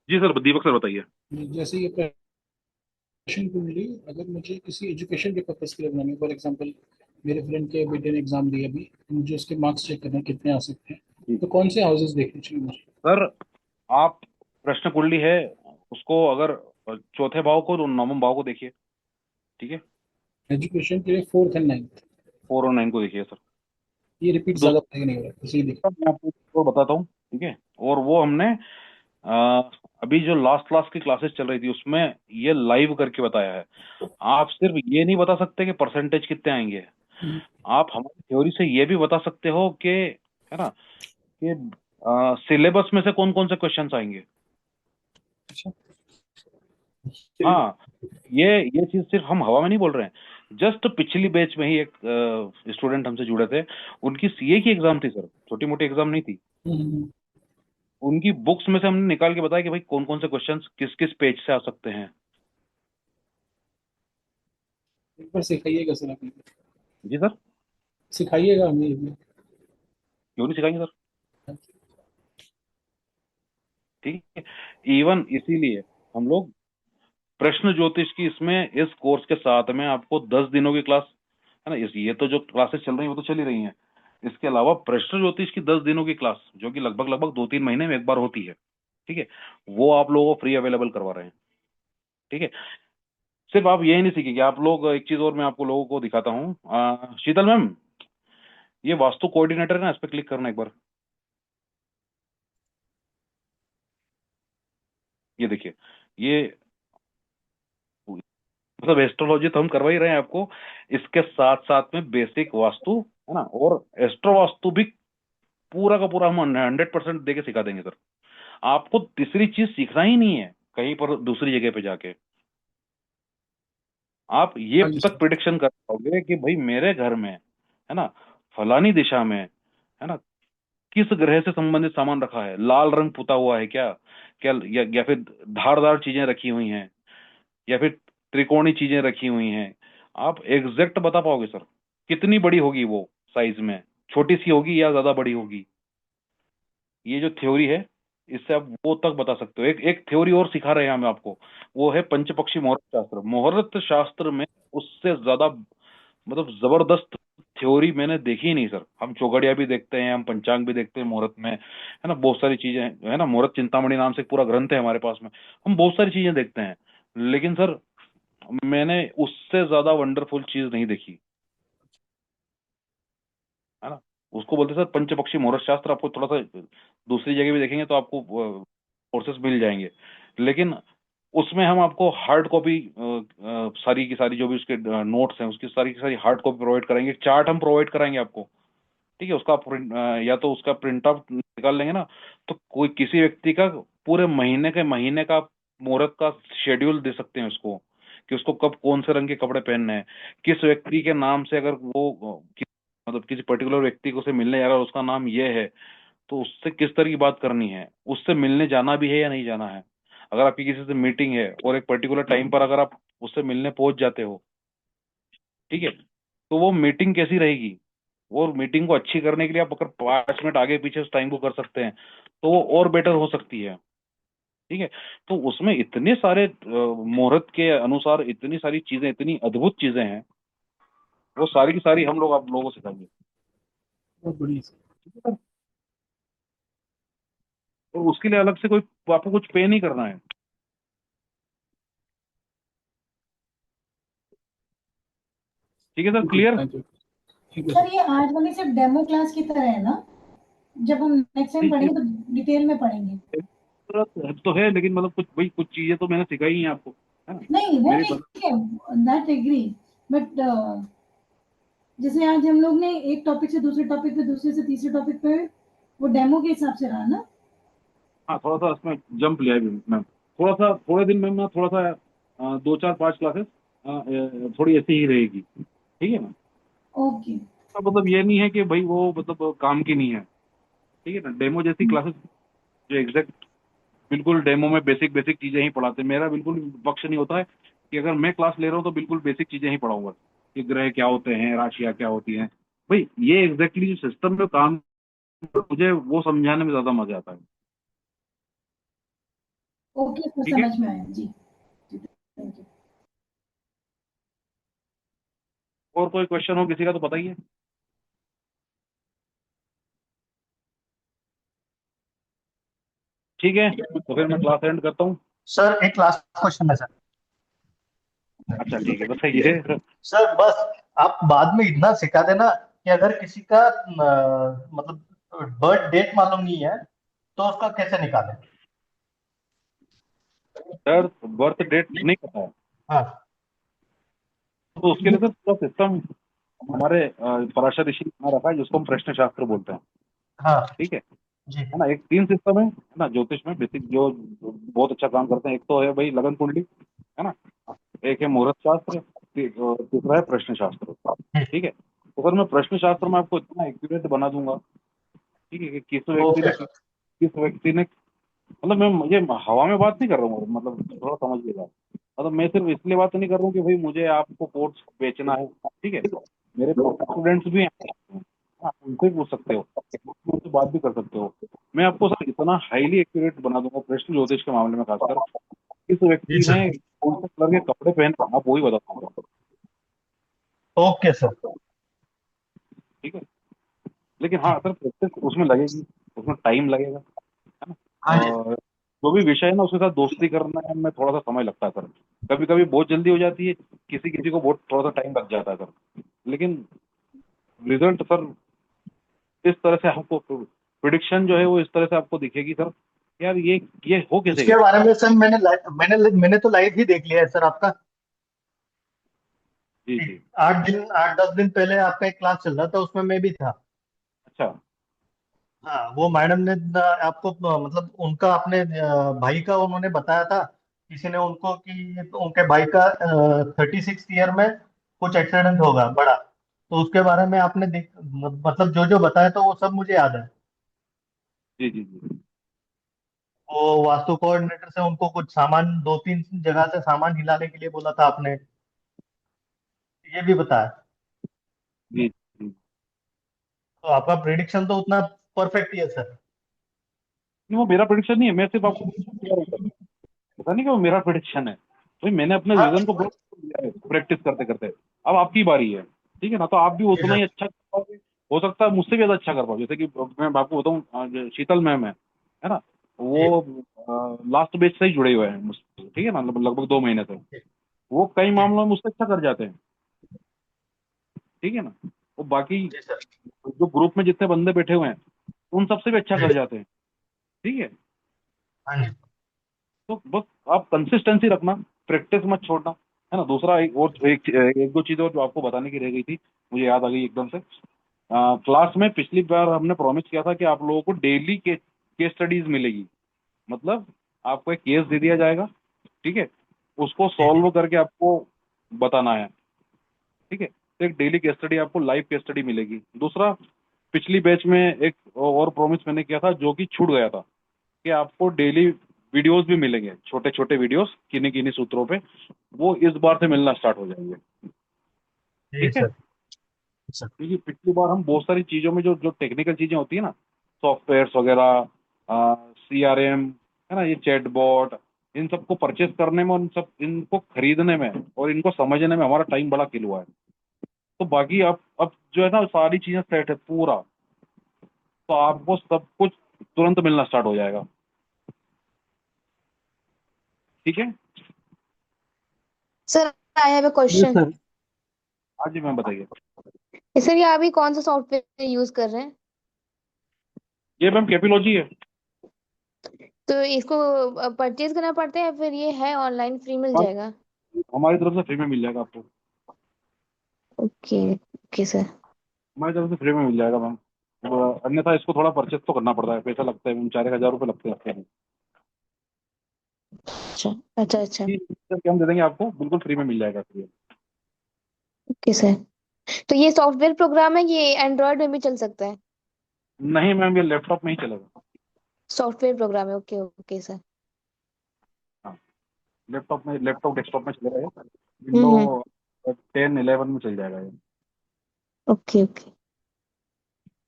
जी सर, दीपक सर बताइए। जैसे ये प्रश्न कुंडली अगर मुझे किसी एजुकेशन के पर्पज के लिए बनानी है, फॉर एग्जांपल मेरे फ्रेंड के बेटे ने एग्जाम दिया अभी, मुझे उसके मार्क्स चेक करना है कितने आ सकते हैं, जी तो कौन से हाउसेस देखने चाहिए मुझे? सर, आप प्रश्न कुंडली है, उसको अगर चौथे भाव को तो नवम भाव को देखिए, ठीक है, एजुकेशन के लिए 4th एंड 9th। 4 और 9 को देखिए सर। ये रिपीट दो ज्यादा पड़ेगा नहीं हो रहा है, इसीलिए देखिए। मैं आपको और बताता हूँ, ठीक है, और वो हमने अभी जो लास्ट क्लास की क्लासेस चल रही थी उसमें ये लाइव करके बताया है। आप सिर्फ ये नहीं बता सकते कि परसेंटेज कितने आएंगे, आप हमारी थ्योरी से ये भी बता सकते हो कि, है ना, कि सिलेबस में से कौन कौन से क्वेश्चंस आएंगे। हाँ, ये चीज सिर्फ हम हवा में नहीं बोल रहे हैं। जस्ट पिछली बैच में ही एक स्टूडेंट हमसे जुड़े थे, उनकी सीए की एग्जाम थी सर, छोटी मोटी एग्जाम नहीं थी। उनकी बुक्स में से हमने निकाल के बताया कि भाई कौन कौन से क्वेश्चंस किस किस पेज से आ सकते हैं। एक बार सिखाइएगा सर, आप जी सर, सिखाइएगा हमें ये भी। क्यों नहीं सिखाएंगे सर, ठीक है। इवन इसीलिए हम लोग प्रश्न ज्योतिष की इसमें इस कोर्स के साथ में आपको 10 दिनों की क्लास, है ना, इस ये तो जो क्लासेस चल रही हैं वो तो चल ही रही हैं, इसके अलावा प्रश्न ज्योतिष की 10 दिनों की क्लास जो कि लगभग लगभग 2-3 महीने में एक बार होती है, ठीक है, वो आप लोगों को फ्री अवेलेबल करवा रहे हैं, ठीक है। सिर्फ आप यही नहीं सीखेंगे आप लोग, एक चीज और मैं आपको लोगों को दिखाता हूँ। शीतल मैम, ये वास्तु कोऑर्डिनेटर है ना, इस पर क्लिक करना एक बार। ये देखिए, ये मतलब एस्ट्रोलॉजी तो हम करवा ही रहे हैं आपको, इसके साथ साथ में बेसिक वास्तु, है ना, और एस्ट्रो वास्तु भी पूरा का पूरा हम 100% दे के सिखा देंगे सर। आपको तीसरी चीज सीखना ही नहीं है कहीं पर दूसरी जगह पे जाके। आप ये हाँ जी तक सर। प्रिडिक्शन कर पाओगे कि भाई मेरे घर में, है ना, फलानी दिशा में, है ना, किस ग्रह से संबंधित सामान रखा है, लाल रंग पुता हुआ है क्या, क्या या फिर धारदार चीजें रखी हुई हैं, या फिर त्रिकोणी चीजें रखी हुई हैं। आप एग्जैक्ट बता पाओगे सर कितनी बड़ी होगी वो, साइज में छोटी सी होगी या ज्यादा बड़ी होगी। ये जो थ्योरी है इससे आप वो तक बता सकते हो। एक एक थ्योरी और सिखा रहे हैं हम आपको, वो है पंचपक्षी मुहूर्त शास्त्र। मुहूर्त शास्त्र में उससे ज्यादा मतलब जबरदस्त थ्योरी मैंने देखी ही नहीं सर। हम चौघड़िया भी देखते हैं, हम पंचांग भी देखते हैं मुहूर्त में, है ना, बहुत सारी चीजें है ना। मुहूर्त चिंतामणि नाम से एक पूरा ग्रंथ है हमारे पास में, हम बहुत सारी चीजें देखते हैं। लेकिन सर मैंने उससे ज्यादा वंडरफुल चीज नहीं देखी, है ना। उसको बोलते हैं सर पंचपक्षी मुहूर्त शास्त्र। आपको थोड़ा सा दूसरी जगह भी देखेंगे तो आपको कोर्सेस मिल जाएंगे, लेकिन उसमें हम आपको हार्ड कॉपी सारी की सारी जो भी उसके नोट्स हैं उसकी सारी की सारी हार्ड कॉपी प्रोवाइड कराएंगे। चार्ट हम प्रोवाइड कराएंगे आपको, ठीक है। उसका आप या तो उसका प्रिंट आउट निकाल लेंगे ना, तो कोई किसी व्यक्ति का पूरे महीने का मुहूर्त का शेड्यूल दे सकते हैं उसको, कि उसको कब कौन से रंग के कपड़े पहनने हैं, किस व्यक्ति के नाम से अगर वो मतलब किसी पर्टिकुलर व्यक्ति को से मिलने जा रहा है और उसका नाम ये है, तो उससे किस तरह की बात करनी है, उससे मिलने जाना भी है या नहीं जाना है। अगर आपकी किसी से मीटिंग है और एक पर्टिकुलर टाइम पर अगर आप उससे मिलने पहुंच जाते हो, ठीक है, तो वो मीटिंग कैसी रहेगी। वो मीटिंग को अच्छी करने के लिए आप अगर 5 मिनट आगे पीछे उस टाइम को कर सकते हैं तो वो और बेटर हो सकती है, ठीक है। तो उसमें इतने सारे मुहूर्त के अनुसार इतनी सारी चीजें, इतनी अद्भुत चीजें हैं, वो सारी की सारी हम लोग आप लोगों को सिखाएंगे। बहुत बढ़िया सर। ठीक है सर? और उसके लिए अलग से कोई आपको कुछ पे नहीं करना है। ठीक है sir, clear. Thank you sir ये आज वाली सिर्फ डेमो क्लास की तरह है ना? जब हम नेक्स्ट टाइम पढ़ेंगे तो डिटेल में पढ़ेंगे। जरूरत तो है, लेकिन मतलब कुछ भाई कुछ चीजें तो मैंने सिखाई ही हैं आपको, है ना। नहीं वो मेरी ठीक है, दैट एग्री, बट जैसे आज हम लोग ने एक टॉपिक से दूसरे टॉपिक पे, दूसरे से तीसरे टॉपिक पे, वो डेमो के हिसाब से रहा ना? हाँ थोड़ा सा इसमें जंप लिया है मैम। थोड़ा सा थोड़े दिन में मैं थोड़ा सा 2 4 5 क्लासेस थोड़ी ऐसी ही रहेगी, ठीक है ना। ओके। तो मतलब ये नहीं है कि भाई वो मतलब काम की नहीं है, ठीक है ना। डेमो जैसी क्लासेस जो एग्जैक्ट बिल्कुल डेमो में बेसिक बेसिक चीजें ही पढ़ाते हैं। मेरा बिल्कुल पक्ष नहीं होता है कि अगर मैं क्लास ले रहा हूँ तो बिल्कुल बेसिक चीजें ही पढ़ाऊंगा, कि ग्रह क्या होते हैं, राशियां क्या होती हैं। भाई ये एग्जैक्टली जो सिस्टम में काम, मुझे वो समझाने में ज्यादा मजा आता है। ओके सर, ठीक है, समझ में आया जी। Thank you. और कोई क्वेश्चन हो किसी का तो बताइए। ठीक है, तो फिर मैं क्लास एंड करता हूँ। सर एक लास्ट क्वेश्चन है सर। अच्छा ठीक है, बताइए। सर बस आप बाद में इतना सिखा देना कि अगर किसी का मतलब बर्थ डेट मालूम नहीं है तो उसका कैसे निकालें। सर बर्थ डेट नहीं पता है हाँ तो उसके लिए सर पूरा सिस्टम हमारे पराशर ऋषि ने बना रखा है, जिसको हम प्रश्न शास्त्र बोलते हैं। हाँ ठीक जी है ना। एक 3 सिस्टम है ना ज्योतिष में बेसिक, जो बहुत अच्छा काम करते हैं। एक तो है भाई लगन कुंडली, है ना। एक है मुहूर्त शास्त्र, और तीसरा है प्रश्न शास्त्र। ठीक है, तो सर मैं प्रश्न शास्त्र में आपको इतना एक्यूरेट बना दूंगा, ठीक है, कि ओके किस व्यक्ति ने मतलब मैं ये हवा में बात नहीं कर रहा हूँ, मतलब थोड़ा समझिएगा। मतलब मैं सिर्फ इसलिए बात नहीं कर रहा हूँ कि भाई मुझे आपको कोर्स बेचना है, ठीक है। मेरे स्टूडेंट्स भी हैं, हाँ, उनसे भी पूछ सकते हो, उनसे बात भी कर सकते हो। मैं आपको सर इतना हाईली एक्यूरेट बना दूंगा प्रश्न ज्योतिष के मामले में, खासकर किस जी व्यक्ति सर। ने कौन से कलर के कपड़े पहने आप वही बता दूंगा। Okay sir. ठीक है, लेकिन हाँ सर प्रैक्टिस उसमें लगेगी, उसमें टाइम लगेगा, है ना। हाँ जी। और जो भी विषय है ना उसके साथ दोस्ती करने में थोड़ा सा समय लगता है सर। कभी कभी बहुत जल्दी हो जाती है, किसी किसी को बहुत थोड़ा सा टाइम लग जाता है सर। लेकिन रिजल्ट सर इस तरह से आपको, प्रिडिक्शन जो है वो इस तरह से आपको दिखेगी सर, यार ये हो कैसे इसके गया। बारे में सर मैंने तो लाइव ही देख लिया है सर आपका। जी जी। 8 10 दिन पहले आपका एक क्लास चल रहा था, उसमें मैं भी था। अच्छा। हाँ वो मैडम ने आपको मतलब उनका अपने भाई का उन्होंने बताया था, किसी ने उनको कि उनके भाई का 36 ईयर में कुछ एक्सीडेंट होगा बड़ा, तो उसके बारे में आपने मतलब जो जो बताया तो वो सब मुझे याद है। जी जी जी। वो वास्तु कोऑर्डिनेटर से उनको कुछ सामान 2 3 जगह से सामान हिलाने के लिए बोला था आपने, ये भी बताया। जी जी। तो आपका प्रिडिक्शन तो उतना परफेक्ट ही है सर। नहीं, वो मेरा प्रिडिक्शन नहीं है, मैं सिर्फ आपको बता रहा हूँ। पता नहीं कि वो मेरा प्रिडिक्शन है, तो मैंने अपने हाँ विजन को प्रैक्टिस करते करते। अब आपकी बारी है, ठीक है ना, तो आप भी जी उतना सर। ही अच्छा कर पाओगे, हो सकता है मुझसे भी ज्यादा अच्छा कर पाओ। जैसे कि मैं आपको बताऊं, शीतल मैम है ना, जी वो लास्ट बैच से ही जुड़े हुए हैं मुझसे, ठीक है ना, लगभग 2 महीने से। जी वो कई जी मामलों में मुझसे अच्छा कर जाते हैं, ठीक है ना। वो बाकी जी सर। जो ग्रुप में जितने बंदे बैठे हुए हैं उन सबसे भी अच्छा जी कर जाते हैं, ठीक है। हाँ जी। तो बस आप कंसिस्टेंसी रखना, प्रैक्टिस मत छोड़ना, है ना। दूसरा एक दो चीजें और जो आपको बताने की रह गई थी, मुझे याद आ गई एकदम से। क्लास में पिछली बार हमने प्रॉमिस किया था कि आप लोगों को डेली केस स्टडीज मिलेगी। मतलब आपको एक केस दे दिया जाएगा, ठीक है, उसको जी जी सॉल्व करके आपको बताना है, ठीक है। तो एक डेली केस स्टडी, आपको लाइव केस स्टडी मिलेगी। दूसरा, पिछली बैच में एक और प्रॉमिस मैंने किया था जो कि छूट गया था, कि आपको डेली वीडियोस भी मिलेंगे, छोटे छोटे वीडियोस किन्हीं किन्हीं सूत्रों पे, वो इस बार से मिलना स्टार्ट हो जाएंगे, जी ठीक है। सर। सर क्योंकि पिछली बार हम बहुत सारी चीज़ों में जो जो टेक्निकल चीज़ें होती है ना, सॉफ्टवेयर्स वगैरह, CRM, है ना, ये चैटबॉट, इन सबको परचेस करने में और इनको खरीदने में और इनको समझने में हमारा टाइम बड़ा किल हुआ है। तो बाकी अब जो है ना, सारी चीज़ें सेट है पूरा, तो आपको सब कुछ तुरंत मिलना स्टार्ट हो जाएगा, ठीक है। Sir I have a yes question. Sir. हाँ जी मैम, बताइए। सर ये अभी कौन सा सॉफ्टवेयर यूज कर रहे हैं? ये मैम कैपिलॉजी है। तो इसको परचेज करना पड़ता है या फिर ये है ऑनलाइन फ्री मिल हाँ, जाएगा? हमारी तरफ से फ्री में मिल जाएगा आपको। Okay okay sir. हमारी तरफ से फ्री में मिल जाएगा मैम। अन्यथा इसको थोड़ा परचेस तो करना पड़ता है, पैसा लगता है मैम, 4,000 रुपये लगते हैं हफ्ते में। अच्छा अच्छा अच्छा। कि हम दे देंगे आपको, बिल्कुल फ्री में मिल जाएगा फ्री। Okay sir. तो ये सॉफ्टवेयर प्रोग्राम है, ये एंड्रॉयड में भी चल सकता है? नहीं मैम, ये लैपटॉप में ही चलेगा। सॉफ्टवेयर प्रोग्राम है, ओके ओके सर। हाँ, लैपटॉप डेस्कटॉप में चलेगा ये। हम्म। विंडो 10, 11 में चल जाएगा ये। Okay okay.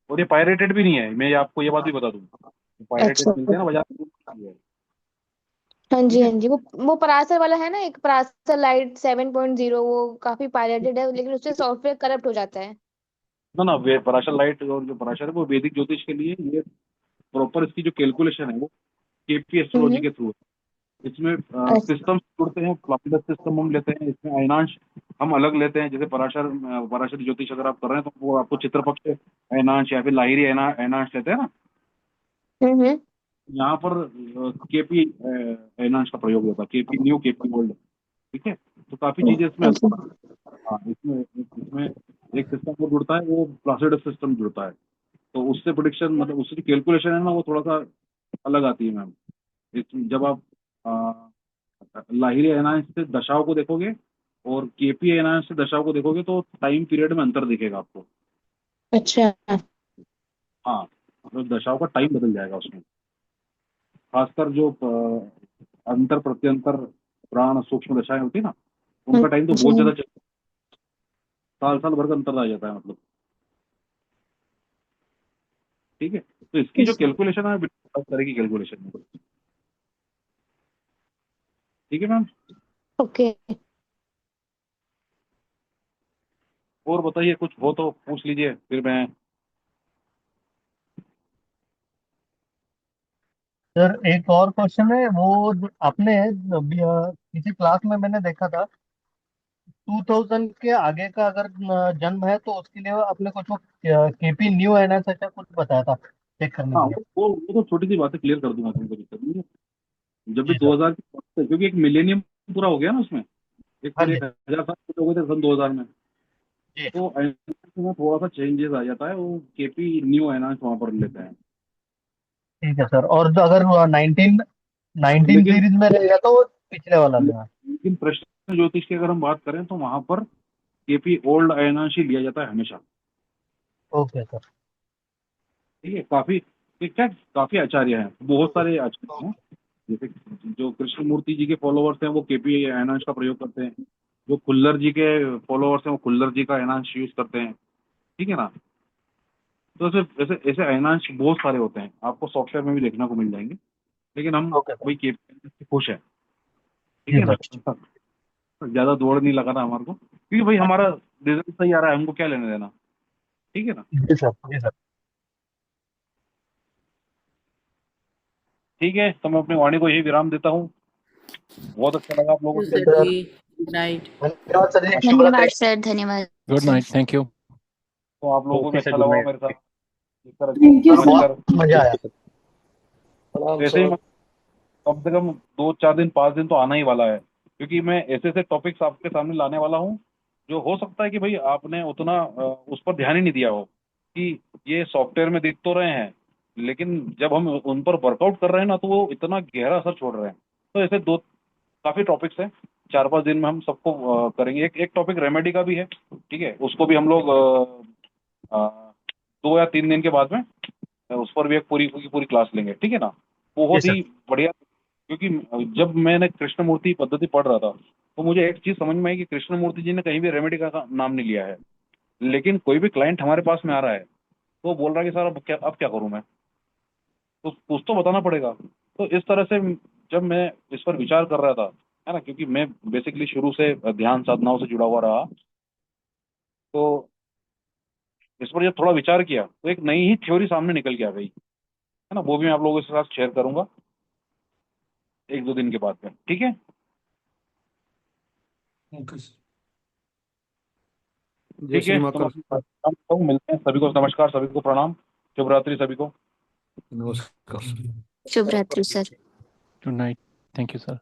और ये पायरेटेड भी नहीं है, मैं आपको ये बात भी बता दूँ, पायरेटेड अच्छा मिलते हैं ना बाजार में, हाँ जी ठीक है। हाँ जी, वो परासर वाला है ना, एक परासर लाइट 7.0, वो काफी पायरेटेड है लेकिन उससे सॉफ्टवेयर करप्ट हो जाता है। ना ना, वे पराशर लाइट और जो पराशर है वो वैदिक ज्योतिष के लिए, ये प्रॉपर इसकी जो कैलकुलेशन है वो KP एस्ट्रोलॉजी हम्म। के थ्रू है। इसमें अच्छा सिस्टम जुड़ते हैं, प्लानिटरी सिस्टम हम लेते हैं, इसमें अयनांश हम अलग लेते हैं। जैसे पराशर ज्योतिष अगर आप कर रहे हैं तो वो आपको चित्र पक्ष अयनांश या फिर लाहिरी अयनांश लेते हैं ना। हम्म। यहाँ पर KP अयनांश का प्रयोग होता है, KP न्यू, KP ओल्ड, ठीक है। तो काफी चीजें इसमें अच्छा अलग। हाँ, इसमें इसमें एक सिस्टम वो जुड़ता है, वो प्लासिड सिस्टम जुड़ता है, तो उससे प्रोडिक्शन, मतलब उसकी कैलकुलेशन है ना, वो थोड़ा सा अलग आती है मैम। जब आप लाहिरी अयनांश से दशाओं को देखोगे और KP अयनांश से दशाओं को देखोगे तो टाइम पीरियड में अंतर दिखेगा आपको। अच्छा। हाँ, तो दशाओं का टाइम बदल जाएगा उसमें, खासकर जो अंतर प्रत्यंतर प्राण सूक्ष्म दशाएं होती है ना, हाँ उनका टाइम तो जी बहुत हाँ ज्यादा जी। साल साल भर का अंतर आ जाता है, मतलब, ठीक है। तो इसकी जो इस- कैलकुलेशन है बिल्कुल अलग तरह की कैलकुलेशन है, ठीक है मैम। ओके। और बताइए, कुछ हो तो पूछ लीजिए, फिर मैं। सर एक और क्वेश्चन है, वो जो आपने किसी क्लास में मैंने देखा था, 2000 के आगे का अगर जन्म है तो उसके लिए अपने कुछ वो KP न्यू है ना, ऐसा कुछ बताया था चेक करने हाँ, के लिए। वो तो छोटी सी बात है, क्लियर कर दूंगा तुमको, दिक्कत नहीं है। जब भी जी सर। 2000 क्योंकि एक मिलेनियम पूरा हो गया ना उसमें, एक हाँ पूरे जी। 1,000 साल पूरे हो गए थे सन 2000 में। जी तो एनालिसिस में थोड़ा सा चेंजेस आ जाता है, वो KP न्यू एनालिसिस वहां पर लेते हैं। ठीक है सर। और जो अगर 19 लेकिन सीरीज में रहेगा तो वो पिछले वाला लेना। लेकिन प्रश्न ज्योतिष की अगर हम बात करें तो वहां पर KP ओल्ड अयनांश ही लिया जाता है हमेशा, ओके सर। ठीक है। क्या काफी आचार्य हैं, बहुत सारे आचार्य हैं। जैसे जो कृष्णमूर्ति जी के फॉलोअर्स हैं वो KP अयनांश का प्रयोग करते हैं, जो खुल्लर जी के फॉलोअर्स हैं वो खुल्लर जी का अयनांश यूज करते हैं, ठीक है ना। तो ऐसे ऐसे ऐसे अयनांश बहुत सारे होते हैं, आपको सॉफ्टवेयर में भी देखने को मिल जाएंगे, लेकिन हम ओके सर। वही केपीआई से खुश है, ठीक जी है ना। सर। ज्यादा दौड़ नहीं लगाना हमारे को, क्योंकि भाई हमारा रिजल्ट सही आ रहा है, हमको क्या लेने देना, ठीक है ना। जी सर। जी सर। ठीक है, तो मैं अपनी वाणी को यही विराम देता हूँ। बहुत अच्छा लगा आप लोगों से। सर जी, गुड नाइट। धन्यवाद सर जी, शुभ धन्यवाद रात्रि। सर, धन्यवाद good sir. Night, thank you. तो आप लोगों को भी ओके सर, अच्छा गुड लगा नाइट। मेरे साथ इस तरह थैंक यू समझ सर। कर। बहुत मजा आया। प्रणाम ऐसे ही सर। कम से कम 2-4 दिन 5 दिन तो आना ही वाला है, क्योंकि मैं ऐसे ऐसे टॉपिक्स आपके सामने लाने वाला हूँ जो हो सकता है कि भाई आपने उतना उस पर ध्यान ही नहीं दिया हो, कि ये सॉफ्टवेयर में दिख तो रहे हैं, लेकिन जब हम उन पर वर्कआउट कर रहे हैं ना, तो वो इतना गहरा असर छोड़ रहे हैं। तो ऐसे दो काफी टॉपिक्स हैं, 4-5 दिन में हम सबको करेंगे। एक टॉपिक रेमेडी का भी है, ठीक है, उसको भी हम लोग 2 या 3 दिन के बाद में उस पर भी एक पूरी की पूरी क्लास लेंगे, ठीक है ना। जी बहुत सर। ही बढ़िया, क्योंकि जब मैंने कृष्णमूर्ति पद्धति पढ़ रहा था, तो मुझे एक चीज समझ में आई कि कृष्णमूर्ति जी ने कहीं भी रेमेडी का नाम नहीं लिया है, लेकिन कोई भी क्लाइंट हमारे पास में आ रहा है तो वो बोल रहा है कि सर अब क्या करूं मैं, तो कुछ तो बताना पड़ेगा। तो इस तरह से जब मैं इस पर विचार कर रहा था, है ना, क्योंकि मैं बेसिकली शुरू से ध्यान साधनाओं से जुड़ा हुआ रहा, तो इस पर जब थोड़ा विचार किया तो एक नई ही थ्योरी सामने निकल के आ गई, है ना। वो भी मैं आप लोगों के साथ शेयर करूंगा 1-2 दिन के बाद में, ठीक है। Okay sir. जय ठीक श्री है, तो मैं महाकाल। अपनी बात खत्म करता हूँ। मिलते हैं, सभी को नमस्कार, सभी को प्रणाम, शुभ रात्रि सभी को। नमस्कार। शुभ रात्रि sir. Good night, thank you sir.